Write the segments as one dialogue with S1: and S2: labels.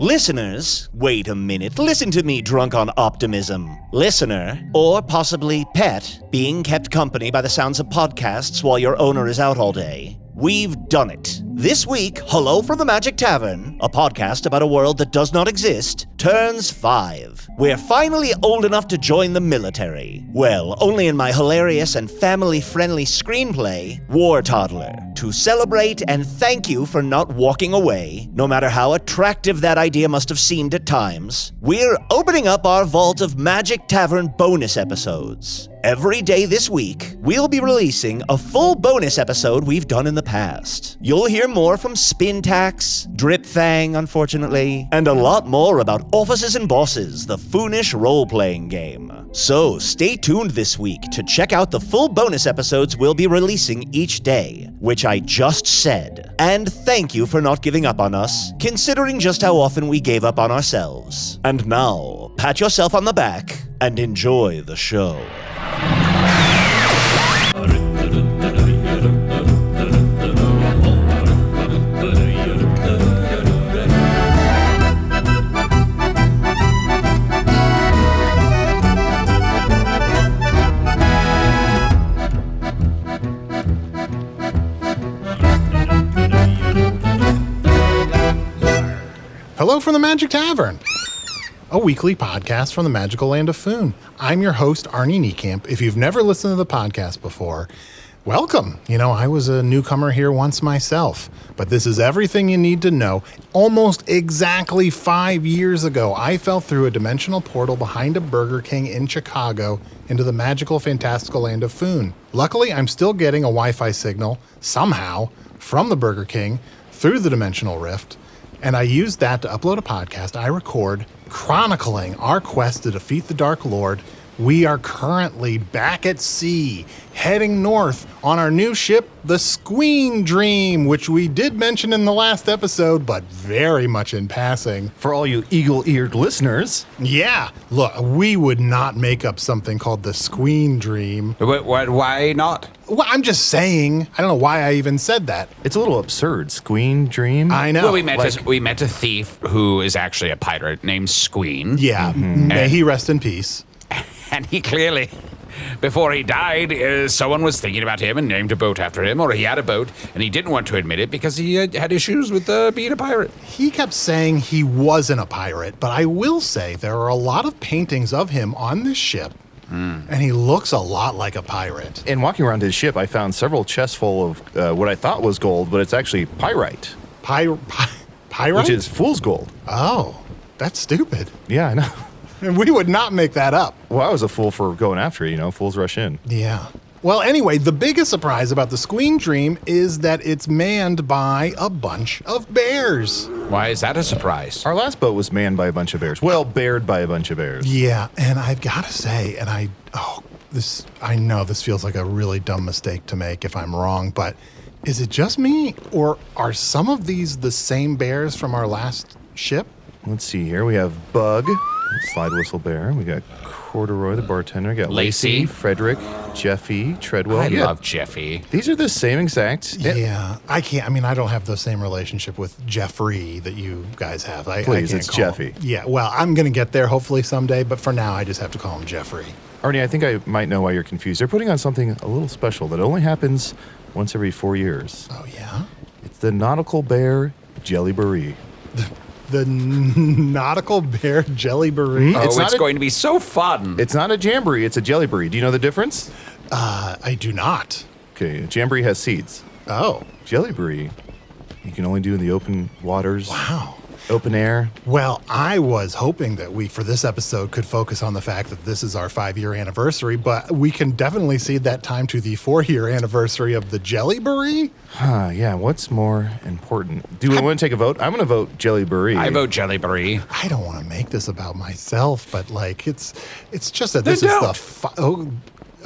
S1: Listeners, wait a minute, listen to me drunk on optimism. Listener, or possibly pet, being kept company by the sounds of podcasts while your owner is out all day. We've done it. This week, Hello from the Magic Tavern, a podcast about a world that does not exist, turns 5. We're finally old enough to join the military. Well, only in my hilarious and family-friendly screenplay, War Toddler. To celebrate and thank you for not walking away, no matter how attractive that idea must have seemed at times, we're opening up our vault of Magic Tavern bonus episodes. Every day this week, we'll be releasing a full bonus episode we've done in the past. You'll hear more from Spintax, Dripfang, unfortunately, and a lot more about Offices and Bosses, the Foonish role-playing game. So stay tuned this week to check out the full bonus episodes we'll be releasing each day, which I just said. And thank you for not giving up on us, considering just how often we gave up on ourselves. And now, pat yourself on the back and enjoy the show.
S2: Hello from the Magic Tavern, a weekly podcast from the magical land of Foon. I'm your host, Arnie Niekamp. If you've never listened to the podcast before, welcome. You know, I was a newcomer here once myself, but this is everything you need to know. Almost exactly 5 years ago, I fell through a dimensional portal behind a Burger King in Chicago into the magical, fantastical land of Foon. Luckily, I'm still getting a Wi-Fi signal, somehow, from the Burger King through the dimensional rift. And I used that to upload a podcast I record chronicling our quest to defeat the Dark Lord. We are currently back at sea, heading north on our new ship, the Squeen Dream, which we did mention in the last episode, but very much in passing.
S3: For all you eagle-eared listeners.
S2: Yeah, look, we would not make up something called the Squeen Dream.
S4: Why not?
S2: Well, I'm just saying. I don't know why I even said that.
S3: It's a little absurd. Squeen Dream?
S2: I know.
S4: Well, we met a thief who is actually a pirate named Squeen.
S2: Yeah, may he rest in peace.
S4: And he clearly, before he died, someone was thinking about him and named a boat after him, or he had a boat, and he didn't want to admit it because he had issues with being a pirate.
S2: He kept saying he wasn't a pirate, but I will say there are a lot of paintings of him on this ship, and he looks a lot like a pirate.
S3: And walking around his ship, I found several chests full of what I thought was gold, but it's actually pyrite.
S2: Pyrite?
S3: Which is fool's gold.
S2: Oh, that's stupid.
S3: Yeah, I know.
S2: And we would not make that up.
S3: Well, I was a fool for going after it, you know, fools rush in.
S2: Yeah. Well, anyway, the biggest surprise about the Squeen Dream is that it's manned by a bunch of bears.
S4: Why is that a surprise?
S3: Our last boat was manned by a bunch of bears. Well, bared by a bunch of bears.
S2: Yeah, and I've got to say, I know this feels like a really dumb mistake to make if I'm wrong, but is it just me, or are some of these the same bears from our last ship?
S3: Let's see here. We have Bug, Slide Whistle Bear. We got Corduroy, the bartender. We got
S4: Lacey,
S3: Frederick, Jeffy, Treadwell.
S4: I love Jeffy.
S3: These are the same exact.
S2: Yeah, I can't. I mean, I don't have the same relationship with Jeffrey that you guys have.
S3: Please,
S2: I
S3: it's Jeffy.
S2: Yeah, well, I'm going to get there hopefully someday, but for now, I just have to call him Jeffrey.
S3: Arnie, I think I might know why you're confused. They're putting on something a little special that only happens once every 4 years.
S2: Oh, yeah?
S3: It's the Nautical Bear Jelly Beret.
S2: The Nautical Bear Jelly Beret?
S4: It's going to be so fun.
S3: It's not a jamboree, it's a jelly beret. Do you know the difference?
S2: I do not.
S3: Okay, a jamboree has seeds.
S2: Oh.
S3: Jelly beret, you can only do in the open waters.
S2: Wow.
S3: Open air.
S2: Well, I was hoping that we, for this episode, could focus on the fact that this is our 5-year anniversary, but we can definitely cede that time to the 4-year anniversary of the Jelly Beret.
S3: Yeah, what's more important? Do we want to take a vote? I'm going to vote Jelly Beret.
S4: I vote Jelly Beret.
S2: I don't want to make this about myself, but like it's just that this is the... Oh,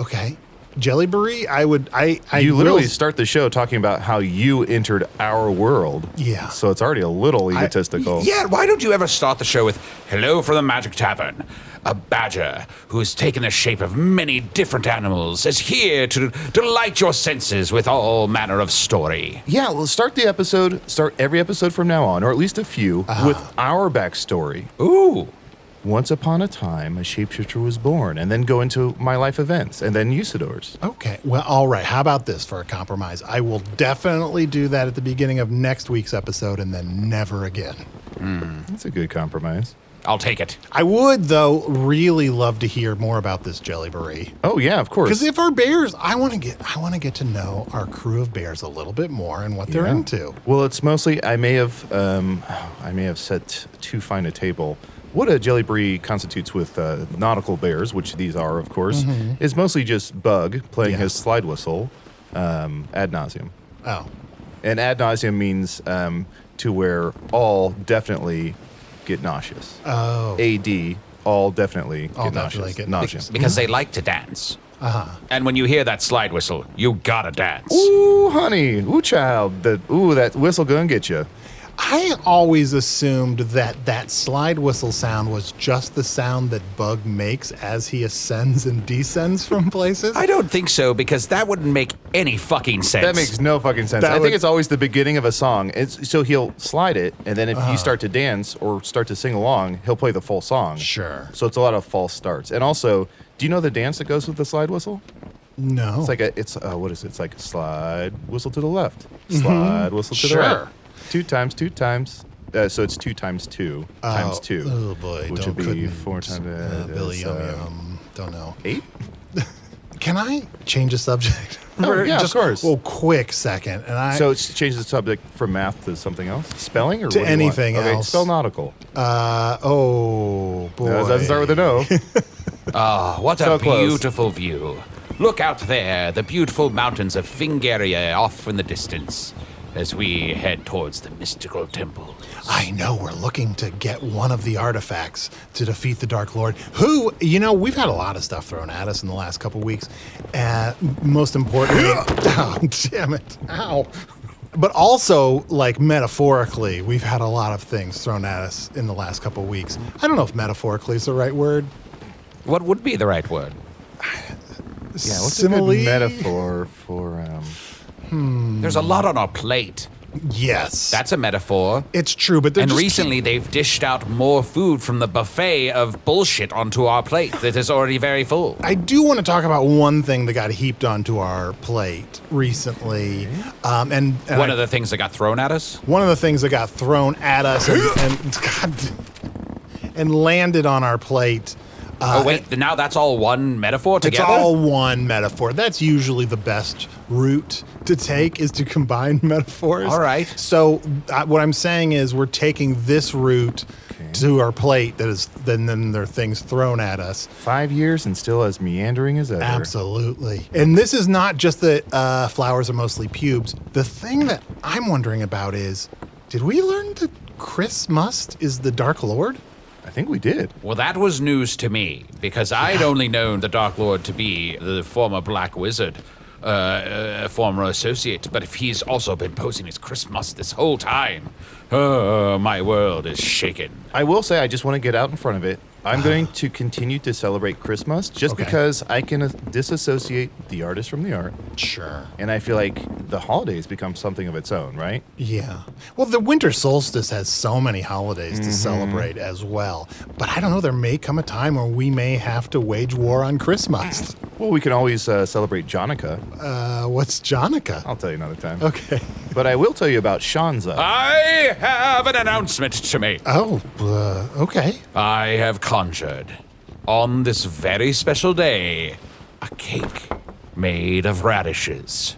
S2: okay. Jellyberry, I
S3: You literally
S2: will-
S3: start the show talking about how you entered our world.
S2: Yeah.
S3: So it's already a little egotistical.
S4: Yeah, why don't you ever start the show with "Hello from the Magic Tavern"? A badger who has taken the shape of many different animals is here to delight your senses with all manner of story.
S3: Yeah, well, start every episode from now on, or at least a few, with our backstory.
S4: Ooh.
S3: Once upon a time, a shapeshifter was born, and then go into my life events, and then Usidore's.
S2: Okay. Well, all right. How about this for a compromise? I will definitely do that at the beginning of next week's episode and then never again.
S3: That's a good compromise.
S4: I'll take it.
S2: I would, though, really love to hear more about this Jellyberry.
S3: Oh yeah, of course.
S2: Because if our bears, I want to get to know our crew of bears a little bit more and what they're
S3: Yeah.
S2: into.
S3: Well, it's mostly I may have set too fine a table. What a Jellyberry constitutes with nautical bears, which these are, of course, is mostly just Bug playing his slide whistle ad nauseum.
S2: Oh,
S3: And ad nauseum means to where all definitely get nauseous.
S2: oh,
S3: AD, all definitely
S2: All
S3: get
S2: definitely
S3: nauseous.
S2: get
S3: Nausea.
S4: Because they like to dance. And when you hear that slide whistle, you gotta dance.
S3: Ooh, honey. Ooh, child. That whistle gonna get you.
S2: I always assumed that slide whistle sound was just the sound that Bug makes as he ascends and descends from places.
S4: I don't think so, because that wouldn't make any fucking sense.
S3: That makes no fucking sense.
S2: That
S3: I
S2: would-
S3: think it's always the beginning of a song. So he'll slide it, and then if you start to dance or start to sing along, he'll play the full song.
S2: Sure.
S3: So it's a lot of false starts. And also, do you know the dance that goes with the slide whistle?
S2: No.
S3: It's like what is it? It's like slide whistle to the left, slide whistle to the right.
S2: Sure.
S3: Two times. So it's 2 times 2 times 2.
S2: Oh boy,
S3: which
S2: don't
S3: would be
S2: couldn't,
S3: 4 times
S2: Billy Yum
S3: 7.
S2: Yum. Don't know.
S3: 8.
S2: Can I change the subject?
S3: Oh, yeah, of
S2: Just,
S3: course.
S2: Well, quick second, and
S3: So it's changed the subject from math to something else? Spelling or
S2: To
S3: what do you want?
S2: anything
S3: Okay,
S2: else.
S3: spell nautical.
S2: oh boy,
S3: No, it doesn't start with an O.
S4: What
S3: So
S4: a
S3: close.
S4: beautiful view. Look out there, the beautiful mountains of Fingaria off in the distance, as we head towards the mystical temple.
S2: I know we're looking to get one of the artifacts to defeat the Dark Lord, who, we've had a lot of stuff thrown at us in the last couple weeks. Most importantly, oh, damn it, ow. But also, like, metaphorically, we've had a lot of things thrown at us in the last couple weeks. I don't know if metaphorically is the right word.
S4: What would be the right word?
S3: Yeah, what's a
S2: Simile?
S3: good metaphor for...
S4: There's a lot on our plate.
S2: Yes.
S4: That's a metaphor.
S2: It's true, but they're
S4: And
S2: just
S4: recently they've dished out more food from the buffet of bullshit onto our plate that is already very full.
S2: I do want to talk about one thing that got heaped onto our plate recently, and
S4: One of the things that got thrown at us?
S2: one of the things that got thrown at us and landed on our plate.
S4: Oh, wait, now that's all one metaphor together?
S2: It's all one metaphor. That's usually the best route to take, is to combine metaphors.
S4: All right.
S2: So what I'm saying is we're taking this route to our plate that is then there are things thrown at us.
S3: 5 years and still as meandering as ever.
S2: Absolutely. And this is not just that flowers are mostly pubes. The thing that I'm wondering about is, did we learn that Chris Must is the Dark Lord?
S3: I think we did.
S4: Well, that was news to me, because I'd only known the Dark Lord to be the former Black Wizard, former associate. But if he's also been posing as Christmas this whole time, my world is shaken.
S3: I will say, I just want to get out in front of it. I'm going to continue to celebrate Christmas just
S2: Okay.
S3: because I can disassociate the artist from the art.
S2: Sure.
S3: And I feel like the holidays become something of its own, right?
S2: Yeah. Well, the winter solstice has so many holidays to celebrate as well. But I don't know, there may come a time where we may have to wage war on Christmas.
S3: Well, we can always celebrate Jonica.
S2: What's Jonica?
S3: I'll tell you another time.
S2: Okay.
S3: But I will tell you about Shanza.
S4: I have an announcement to make.
S2: Oh, okay.
S4: I have conjured, on this very special day, a cake made of radishes.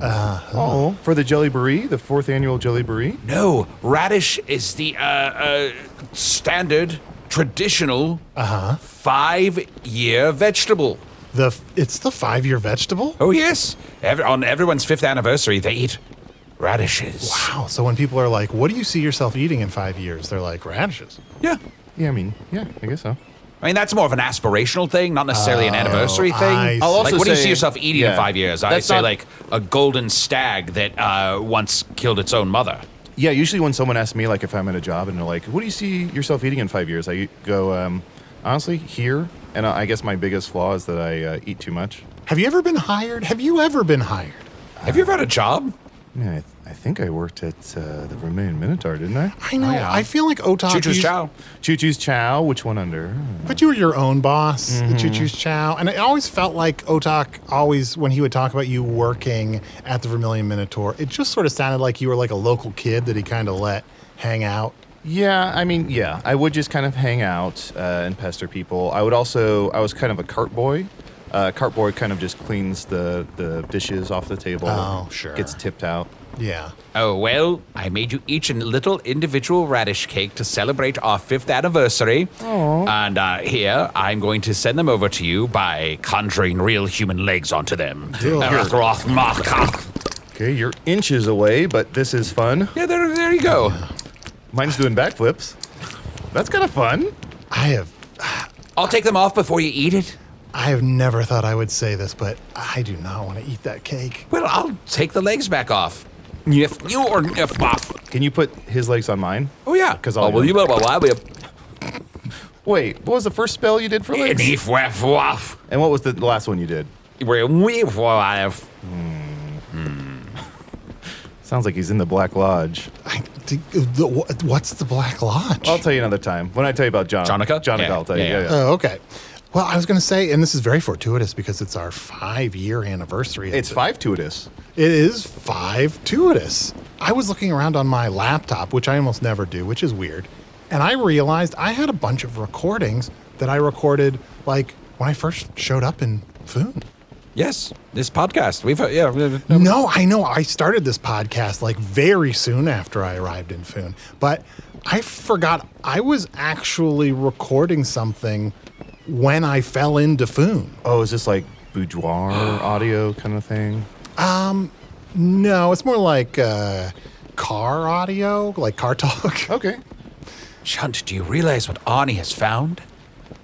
S3: Oh, for the Jellyberry, the 4th annual Jellyberry.
S4: No, radish is the standard, traditional 5-year vegetable.
S2: It's the 5-year vegetable?
S4: Oh, yes. On everyone's 5th anniversary, they eat radishes.
S2: Wow. So when people are like, what do you see yourself eating in 5 years? They're like, radishes.
S4: Yeah.
S3: Yeah, I mean, yeah, I guess so.
S4: I mean, that's more of an aspirational thing, not necessarily an anniversary thing.
S2: I
S3: I'll also
S4: Like, what do you
S3: say-
S4: see yourself eating in 5 years? I
S3: That's
S4: say,
S3: not-
S4: like, a golden stag that once killed its own mother.
S3: Yeah, usually when someone asks me, like, if I'm in a job and they're like, what do you see yourself eating in 5 years? I go, honestly, here. And I guess my biggest flaw is that I eat too much.
S2: Have you ever been hired? Have you ever been hired?
S4: Have you ever had a job?
S3: Yeah, I think I worked at the Vermilion Minotaur, didn't I?
S2: I know.
S4: yeah.
S2: I feel like Otok.
S4: Choo-choo's
S2: you-
S4: chow.
S3: Choo Choo's Chow, which one under?
S2: But you were your own boss at Choo Choo's Chow. And it always felt like Otok always, when he would talk about you working at the Vermilion Minotaur, it just sort of sounded like you were like a local kid that he kind of let hang out.
S3: Yeah, I mean, yeah, I would just kind of hang out and pester people. I was kind of a cart boy. Cart boy kind of just cleans the dishes off the table.
S2: Oh, sure.
S3: Gets tipped out.
S2: Yeah.
S4: Oh, well, I made you each a little individual radish cake to celebrate our 5th anniversary. And here, I'm going to send them over to you by conjuring real human legs onto them.
S3: Okay, you're inches away, but this is fun.
S4: Yeah, there you go.
S3: Mine's doing backflips. That's kind of fun.
S4: I'll take them off before you eat it.
S2: I have never thought I would say this, but I do not want to eat that cake.
S4: Well, I'll take the legs back off. If you or if off.
S3: Can you put his legs on mine?
S4: Oh, yeah.
S3: 'Cause
S4: oh,
S3: I'll-
S4: well, you
S3: Wait, what was the first spell you did for legs? And what was the last one you did? Sounds like he's in the Black Lodge.
S2: What's the Black Lodge?
S3: I'll tell you another time. When I tell you about
S4: Jonica?
S3: Jonica, I'll tell you.
S4: Yeah.
S3: Yeah.
S2: Oh, okay. Well, I was going to say, and this is very fortuitous because it's our 5-year anniversary.
S3: It's 5-tuitous.
S2: It is 5-tuitous. I was looking around on my laptop, which I almost never do, which is weird. And I realized I had a bunch of recordings that I recorded, like, when I first showed up in Foon.
S4: Yes, this podcast. We've
S2: No, I know. I started this podcast, like, very soon after I arrived in Foon. But I forgot I was actually recording something when I fell into Foon.
S3: Oh, is this like boudoir audio kind of thing?
S2: No, it's more like car audio, like car talk.
S3: Okay.
S4: Chunt, do you realize what Arnie has found?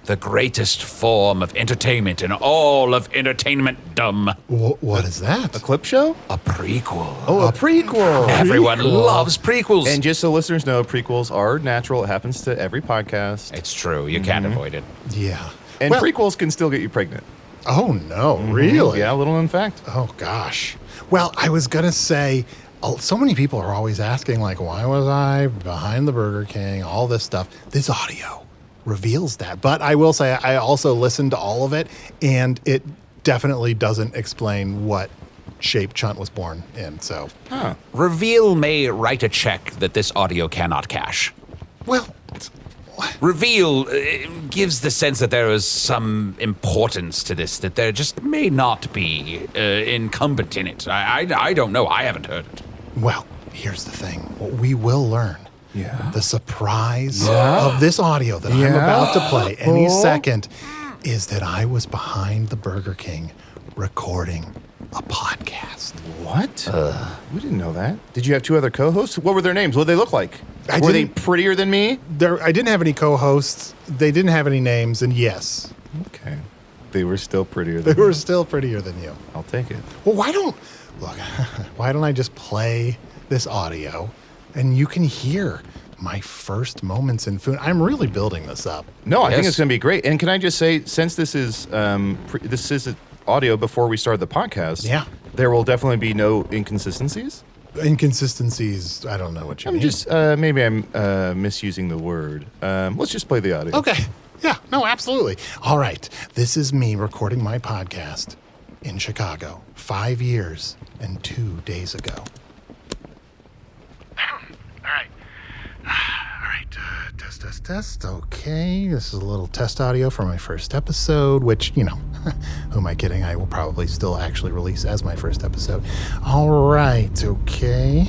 S4: The greatest form of entertainment in all of entertainment-dom.
S2: What is that?
S3: A clip show?
S4: A prequel.
S3: Oh, a prequel.
S4: Everyone
S2: prequel.
S4: loves prequels.
S3: And just so listeners know, prequels are natural. It happens to every podcast.
S4: It's true. You can't avoid it.
S2: Yeah.
S3: And
S2: Well-
S3: prequels can still get you pregnant.
S2: Oh, no, really?
S3: Yeah, little known fact.
S2: Oh, gosh. Well, I was going to say, so many people are always asking, like, why was I behind the Burger King, all this stuff. This audio reveals that. But I will say, I also listened to all of it, and it definitely doesn't explain what shape Chunt was born in. So,
S4: Reveal may write a check that this audio cannot cash.
S2: well,
S4: Reveal gives the sense that there is some importance to this, that there just may not be incumbent in it. I don't know. I haven't heard it.
S2: well, here's the thing. What we will learn.
S3: Yeah.
S2: The surprise of this audio that I'm about to play any second is that I was behind the Burger King recording a podcast.
S3: What? We didn't know that. Did you have two other co-hosts? What were their names? What did they look like?
S2: I
S3: Were they
S2: didn't-
S3: prettier than me?
S2: I didn't have any co-hosts. They didn't have any names, and yes,
S3: Okay. They were still prettier
S2: they
S3: than
S2: were
S3: me.
S2: still prettier than you.
S3: I'll take it.
S2: Well, why don't I just play this audio, and you can hear my first moments in Foon. I'm really building this up.
S3: No, I think
S4: Yes.
S3: it's going to be great. And can I just say, since this is audio before we started the podcast,
S2: Yeah.
S3: there will definitely be no inconsistencies.
S2: Inconsistencies, I don't know what you
S3: I'm
S2: mean.
S3: just maybe I'm misusing the word. Let's just play the audio.
S2: Okay. Yeah, no, absolutely. All right. This is me recording my podcast in Chicago 5 years and 2 days ago. All right. Test. Okay. This is a little test audio for my first episode, which, who am I kidding? I will probably still actually release as my first episode. All right. Okay.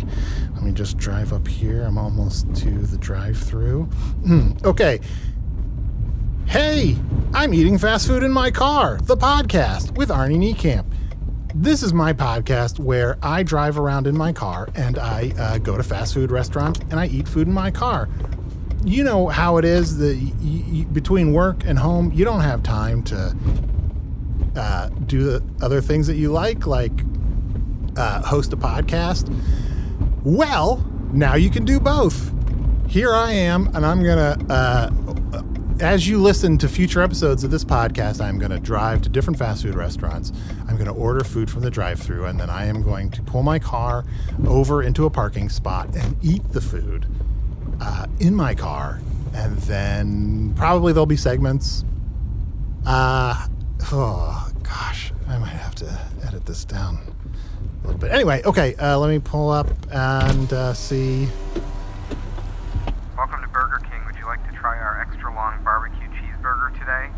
S2: Let me just drive up here. I'm almost to the drive-through. Okay. Hey, I'm eating fast food in my car, the podcast with Arnie Niekamp. This is my podcast where I drive around in my car and I go to fast food restaurants and I eat food in my car. you know how it is that between work and home, you don't have time to do the other things that you like host a podcast. Well, now you can do both. Here I am, and I'm going to, as you listen to future episodes of this podcast, I'm going to drive to different fast food restaurants. I'm going to order food from the drive-thru, and then I am going to pull my car over into a parking spot and eat the food in my car. And then probably there'll be segments. Oh, gosh, I might have to edit this down a little bit. Anyway, okay, let me pull up and see.
S5: Welcome to Burger King. Would you like to try our extra long barbecue cheeseburger today?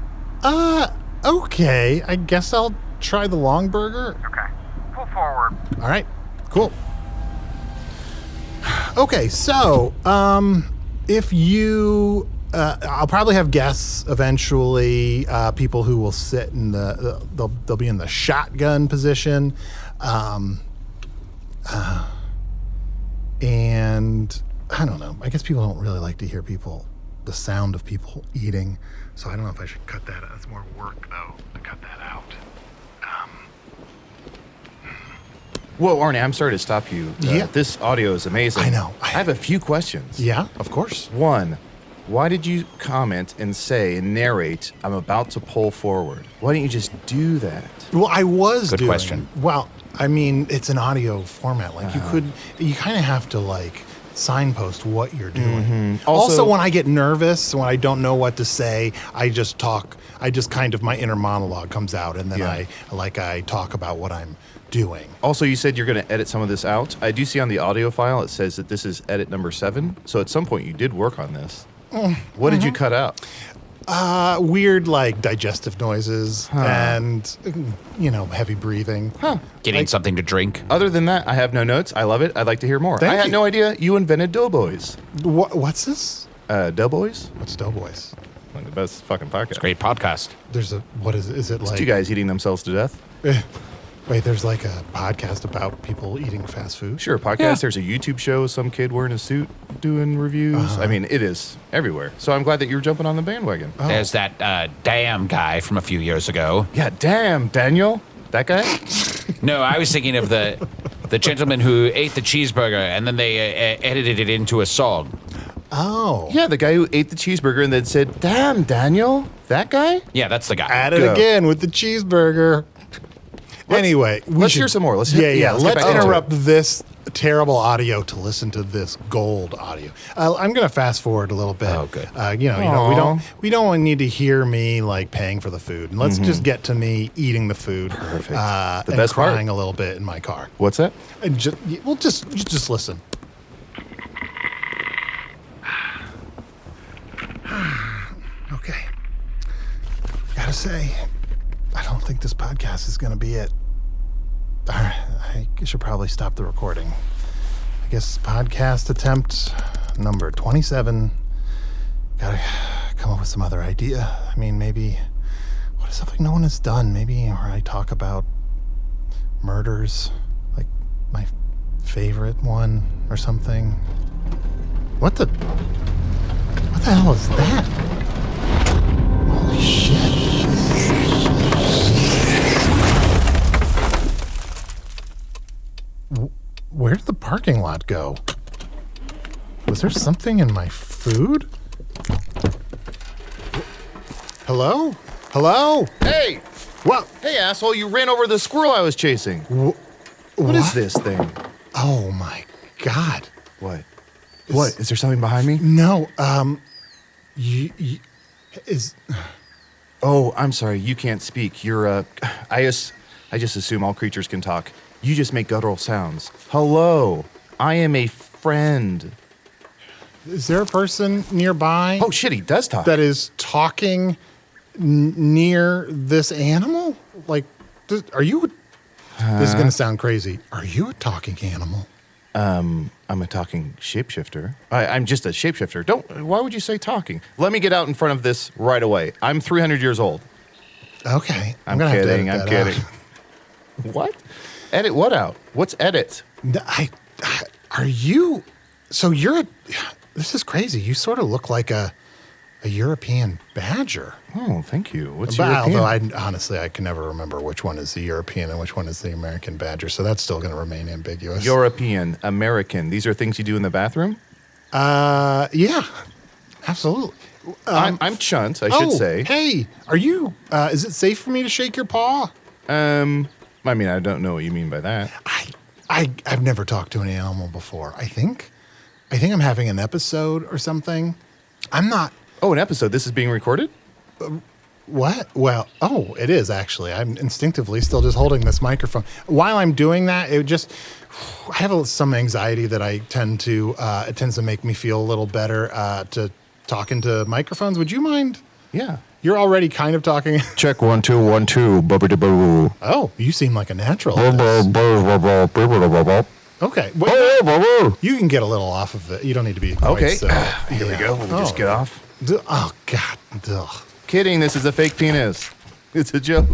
S2: Okay. I guess I'll try the long burger.
S5: Okay. Pull forward.
S2: All right. Cool. Okay, so, if you, I'll probably have guests eventually, people who will sit in they'll be in the shotgun position, and I don't know. I guess people don't really like to hear the sound of people eating, so I don't know if I should cut that out. It's more work, though, to cut that out.
S3: Whoa, Arnie, I'm sorry to stop you.
S2: Yeah.
S3: This audio is amazing.
S2: I know.
S3: I have a few questions.
S2: Yeah, of course.
S3: One, why did you comment and say and narrate, I'm about to pull forward? Why didn't you just do that?
S2: Well, I was
S4: Good
S2: doing.
S4: question.
S2: Well, I mean, it's an audio format. Like you kind of have to signpost what you're doing.
S3: Mm-hmm.
S2: Also, when I get nervous, when I don't know what to say, I just talk. I just kind of my inner monologue comes out, and then I talk about what I'm doing.
S3: Also, you said you're going to edit some of this out. I do see on the audio file it says that this is edit number 7. So at some point you did work on this. What did you cut out?
S2: Weird digestive noises and heavy breathing.
S4: Getting something to drink.
S3: Other than that, I have no notes. I love it. I'd like to hear more.
S2: Thank
S3: I had
S2: you.
S3: no idea you invented Doughboys.
S2: What's this?
S3: Doughboys?
S2: What's Doughboys?
S3: Like the best fucking podcast.
S4: Great podcast.
S2: There's what is it? Is it
S3: It's
S2: like
S3: two guys eating themselves to death.
S2: Wait, there's a podcast about people eating fast food?
S3: Sure, podcast.
S4: Yeah.
S3: There's a YouTube show, some kid wearing a suit doing reviews. I mean, it is everywhere. So I'm glad that you're jumping on the bandwagon.
S2: Oh.
S4: There's that damn guy from a few years ago.
S3: Yeah, damn, Daniel. That guy?
S4: No, I was thinking of the gentleman who ate the cheeseburger and then they edited it into a song.
S2: Oh.
S3: Yeah, the guy who ate the cheeseburger and then said, damn, Daniel. That guy?
S4: Yeah, that's the guy.
S2: At it
S3: Go.
S2: again with the cheeseburger. Anyway,
S3: let's hear some more. Let's
S2: Let's
S3: get back into
S2: interrupt
S3: it.
S2: this terrible audio to listen to this gold audio. I'm going to fast forward a little bit.
S4: Oh, good.
S2: We don't need to hear me paying for the food. And let's just get to me eating the food.
S3: Perfect.
S2: The
S3: The best part?
S2: crying a little bit in my car.
S3: What's that?
S2: And just listen. Okay. Gotta say, I don't think this podcast is going to be it. I should probably stop the recording. I guess podcast attempt number 27. Gotta come up with some other idea. I mean, maybe, what is something no one has done? Maybe where I talk about murders, like my favorite one or something. What the hell is that? Holy shit. Where did the parking lot go? Was there something in my food? Hello? Hello?
S3: Hey!
S2: What?
S3: Hey, asshole, you ran over the squirrel I was chasing. What is this thing?
S2: Oh my God.
S3: What? What? Is there something behind me?
S2: No, is...
S3: Oh, I'm sorry. You can't speak. You're, I just assume all creatures can talk. You just make guttural sounds. Hello. I am a friend.
S2: Is there a person nearby
S3: Oh, shit, he does talk.
S2: that is talking near this animal? Are you... This is going to sound crazy. Are you a talking animal?
S3: I'm a talking shapeshifter. I'm just a shapeshifter. Why would you say talking? Let me get out in front of this right away. I'm 300 years old.
S2: Okay.
S3: I'm
S2: gonna have to
S3: kidding.
S2: edit
S3: I'm
S2: that
S3: kidding.
S2: out.
S3: What? Edit what out? What's edit?
S2: Are you... So you're a... This is crazy. You sort of look like a European badger.
S3: Oh, thank you. What's
S2: But
S3: European?
S2: although honestly, I can never remember which one is the European and which one is the American badger, so that's still going to remain ambiguous.
S3: European, American. These are things you do in the bathroom?
S2: Yeah, absolutely.
S3: I'm Chunt, I should say.
S2: Hey, are you, is it safe for me to shake your paw?
S3: I mean, I don't know what you mean by that.
S2: I've never talked to an animal before. I think I'm having an episode or something. I'm not.
S3: Oh, an episode. This is being recorded?
S2: What? Well, it is actually. I'm instinctively still just holding this microphone. While I'm doing that, I have some anxiety that it tends to make me feel a little better to talk into microphones. Would you mind?
S3: Yeah.
S2: You're already kind of talking.
S3: Check 1 2 1 2. Bubba-da-boo.
S2: Oh, you seem like a natural at this. Okay. Well, you can get a little off of it. You don't need to be quite
S3: Okay.
S2: so.
S3: Here we go. We'll just get off.
S2: Oh, God. Ugh.
S3: Kidding. This is a fake penis. It's a joke.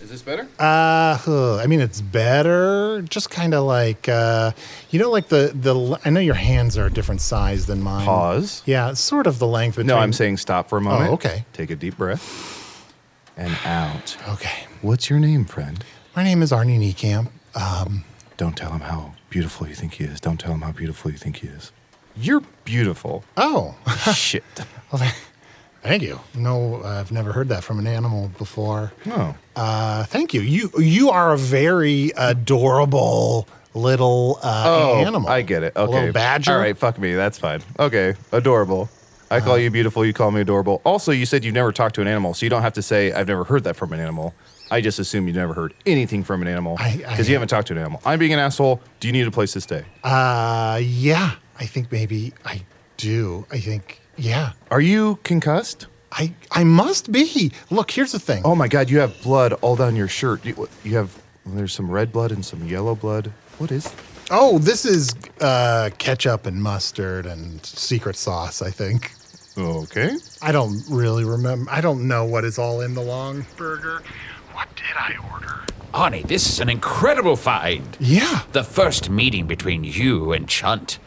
S3: Is this better?
S2: I mean, it's better. Just kind of like, like I know your hands are a different size than mine.
S3: Pause.
S2: Yeah, it's sort of the length between.
S3: No, I'm saying stop for a moment.
S2: Oh, okay.
S3: Take a deep breath. And out.
S2: Okay.
S3: What's your name, friend?
S2: My name is Arnie Niekamp.
S3: Don't tell him how beautiful you think he is. Don't tell him how beautiful you think he is. You're beautiful.
S2: Oh.
S3: Shit.
S2: Well, thank you. No, I've never heard that from an animal before.
S3: Oh.
S2: Thank you. You are a very adorable little animal.
S3: I get it. Okay.
S2: A little badger.
S3: All right, fuck me. That's fine. Okay, adorable. I call you beautiful. You call me adorable. Also, you said you've never talked to an animal, so you don't have to say, I've never heard that from an animal. I just assume you've never heard anything from an animal because you haven't talked to an animal. I'm being an asshole. Do you need a place to stay?
S2: Yeah. I think maybe I do. Yeah.
S3: Are you concussed?
S2: I must be. Look, here's the thing.
S3: Oh my God, you have blood all down your shirt. There's some red blood and some yellow blood. What is?
S2: Oh, this is ketchup and mustard and secret sauce, I think.
S3: Okay.
S2: I don't really remember. I don't know what is all in the long burger. What did I order?
S4: Arnie, this is an incredible find.
S2: Yeah.
S4: The first meeting between you and Chunt.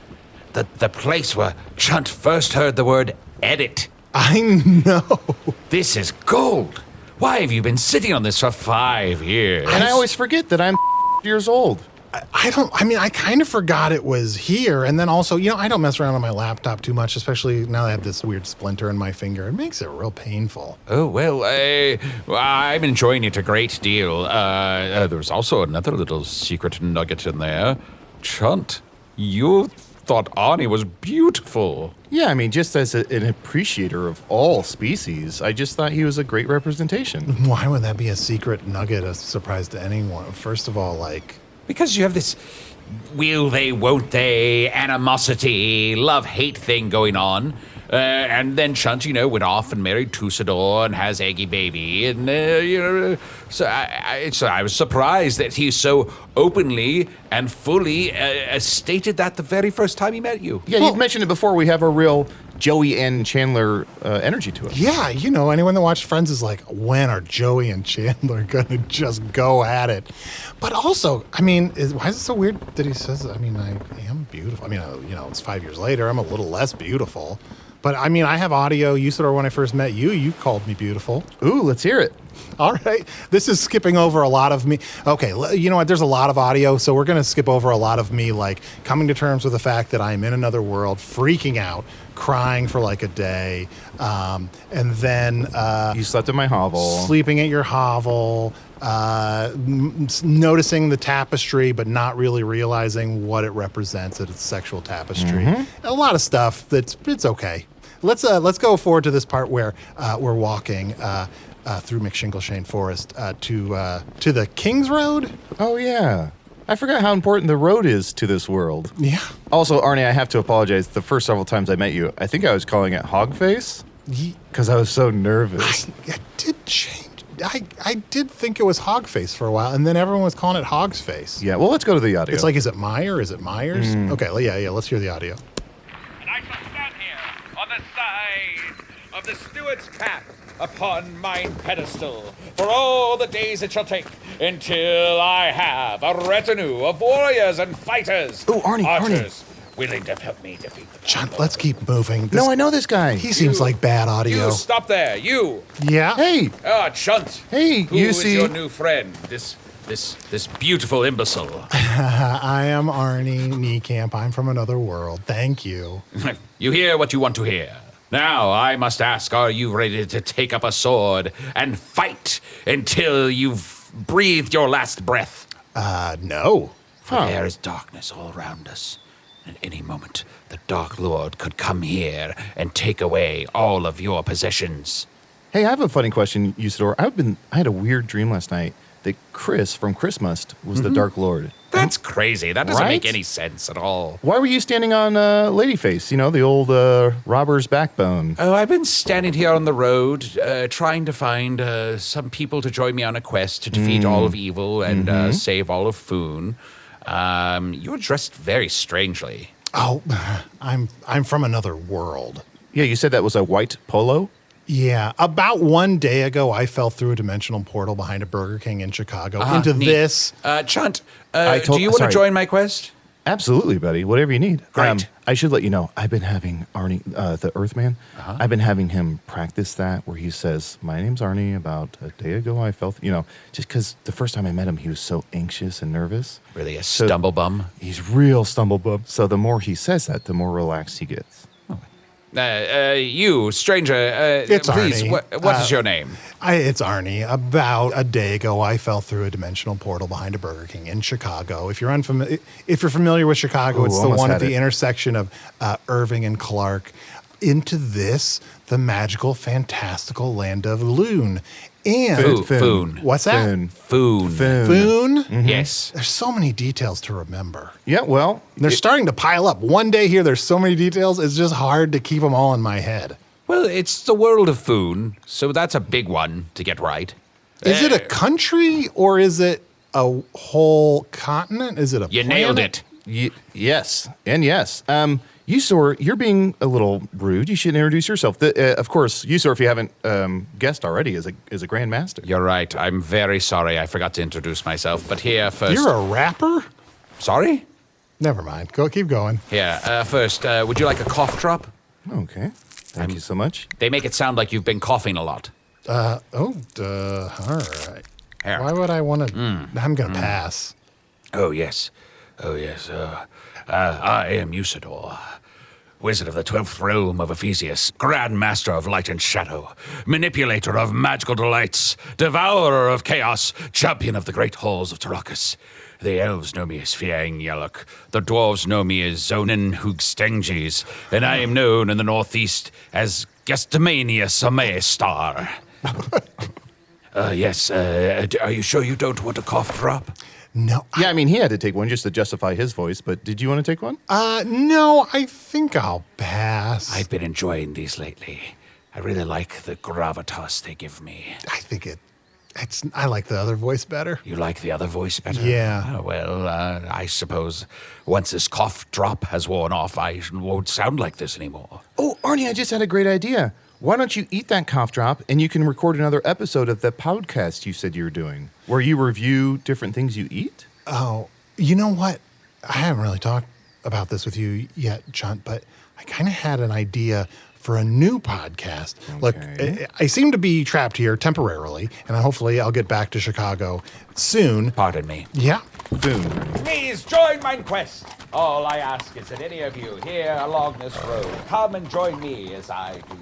S4: The place where Chunt first heard the word edit.
S2: I know.
S4: This is gold. Why have you been sitting on this for 5 years?
S3: And I always forget that I'm years old.
S2: I kind of forgot it was here. And then also, I don't mess around on my laptop too much, especially now that I have this weird splinter in my finger. It makes it real painful.
S4: Oh, well, I'm enjoying it a great deal. There's also another little secret nugget in there. Chunt, you thought Arnie was beautiful.
S3: Yeah, I mean, just as an appreciator of all species, I just thought he was a great representation.
S2: Why would that be a secret nugget, a surprise to anyone? First of all,
S4: Because you have this will they, won't they, animosity, love-hate thing going on. And then Chunt, went off and married Usidore and has Eggy baby. And, so I was surprised that he so openly and fully stated that the very first time he met you.
S3: Yeah, you've mentioned it before. We have a real Joey and Chandler energy to it.
S2: yeah, anyone that watched Friends is like, when are Joey and Chandler going to just go at it? But also, why is it so weird that he says, I am beautiful. It's 5 years later. I'm a little less beautiful. But, I have audio. Usidore, when I first met you, you called me beautiful.
S3: Ooh, let's hear it.
S2: All right. This is skipping over a lot of me. Okay, you know what? There's a lot of audio, so we're going to skip over a lot of me, coming to terms with the fact that I'm in another world, freaking out, crying for a day, and then...
S3: You slept in my hovel.
S2: Sleeping at your hovel, noticing the tapestry, but not really realizing what it represents, that it's sexual tapestry. Mm-hmm. A lot of stuff. It's okay. Let's go forward to this part where we're walking through McShingleshane Forest to the King's Road.
S3: Oh, yeah. I forgot how important the road is to this world.
S2: Yeah.
S3: Also, Arnie, I have to apologize. The first several times I met you, I think I was calling it Hogface because I was so nervous.
S2: I did change. I did think it was Hogface for a while, and then everyone was calling it Hog's Face.
S3: Yeah, well, let's go to the audio.
S2: It's is it Meyer? Is it Myers? Okay, yeah, let's hear the audio.
S6: And I shall stand here on the side of the steward's path upon mine pedestal for all the days it shall take until I have a retinue of warriors and fighters,
S3: Oh, Arnie,
S6: archers, willing to help me defeat the
S2: Chunt, let's keep moving.
S3: No, I know this guy.
S2: He seems like bad audio.
S6: You stop there, you!
S2: Yeah.
S3: Hey,
S6: Chunt!
S3: hey,
S6: Who
S3: you
S6: is
S3: see.
S6: your new friend? This beautiful imbecile.
S2: I am Arnie Niekamp. I'm from another world. Thank you.
S4: You hear what you want to hear. Now, I must ask, are you ready to take up a sword and fight until you've breathed your last breath?
S2: No.
S4: For there is darkness all around us. At any moment, the Dark Lord could come here and take away all of your possessions.
S3: Hey, I have a funny question, Usidore. I had a weird dream last night that Chris from Christmas was the Dark Lord.
S4: That's crazy. That doesn't make
S3: Right?
S4: any sense at all.
S3: Why were you standing on Ladyface? You know, the old robber's backbone.
S4: Oh, I've been standing here on the road, trying to find some people to join me on a quest to defeat all of evil and save all of Foon. You're dressed very strangely.
S2: Oh, I'm from another world.
S3: Yeah, you said that was a white polo?
S2: Yeah, about 1 day ago, I fell through a dimensional portal behind a Burger King in Chicago into
S4: neat.
S2: this.
S4: Chunt,
S3: I told-
S4: do you want to
S3: sorry.
S4: join my quest?
S3: Absolutely, buddy. Whatever you need.
S4: Great.
S3: I should let you know, I've been having Arnie, the Earthman, I've been having him practice that where he says, my name's Arnie, about a day ago I felt, just because the first time I met him, he was so anxious and nervous.
S4: Really a stumble bum?
S3: He's real stumblebum. So the more he says that, the more relaxed he gets.
S4: You, stranger,
S2: It's
S4: please,
S2: Arnie.
S4: what is your name?
S2: It's Arnie. About a day ago, I fell through a dimensional portal behind a Burger King in Chicago. If you're familiar with Chicago,
S3: Ooh,
S2: it's the
S3: almost
S2: one
S3: had
S2: at the
S3: it.
S2: intersection of Irving and Clark. Into this, the magical, fantastical land of Loon. And
S4: Foon.
S2: What's that?
S3: Foon.
S4: Foon.
S2: Foon?
S4: Yes.
S2: There's so many details to remember.
S3: Yeah, well,
S2: They're starting to pile up. One day here, there's so many details, it's just hard to keep them all in my head.
S4: Well, it's the world of Foon, so that's a big one to get right.
S2: Is it a country or is it a whole continent? Is it a
S4: You
S2: planet?
S4: nailed it.
S3: yes, and yes. Usidore, you're being a little rude. You should introduce yourself. Of course, Usidore, if you haven't guessed already, is a Grand Master.
S4: You're right. I'm very sorry. I forgot to introduce myself. But here first.
S2: You're a rapper?
S4: Sorry?
S2: Never mind. Keep going.
S4: Here, first, would you like a cough drop?
S3: Okay. Thank you so much.
S4: They make it sound like you've been coughing a lot.
S2: All right.
S4: Here.
S2: Why would I want to? I'm going to pass.
S4: Oh, yes. Oh, yes. I am Usidore, wizard of the 12th realm of Ephesius, Grand Master of Light and Shadow, manipulator of magical delights, devourer of chaos, champion of the great halls of Tarakas. The elves know me as Fiang Yaluk, the dwarves know me as Zonin Hoogstenges, and I am known in the northeast as Gestamania Star. Yes, are you sure you don't want a cough drop?
S2: No.
S3: Yeah, I mean, he had to take one just to justify his voice, but did you want to take one?
S2: No, I think I'll pass.
S4: I've been enjoying these lately. I really like the gravitas they give me.
S2: I think I like the other voice better.
S4: You like the other voice better?
S2: Yeah.
S4: Well, I suppose once this cough drop has worn off, I won't sound like this anymore.
S3: Oh, Arnie, I just had a great idea. Why don't you eat that cough drop and you can record another episode of the podcast you said you were doing, where you review different things you eat?
S2: Oh, you know what? I haven't really talked about this with you yet, Chunt, but I kind of had an idea for a new podcast. Look, I seem to be trapped here temporarily, and hopefully I'll get back to Chicago soon.
S4: Pardon me.
S2: Yeah.
S3: Boom.
S6: Please join my quest. All I ask is that any of you here along this road come and join me as I do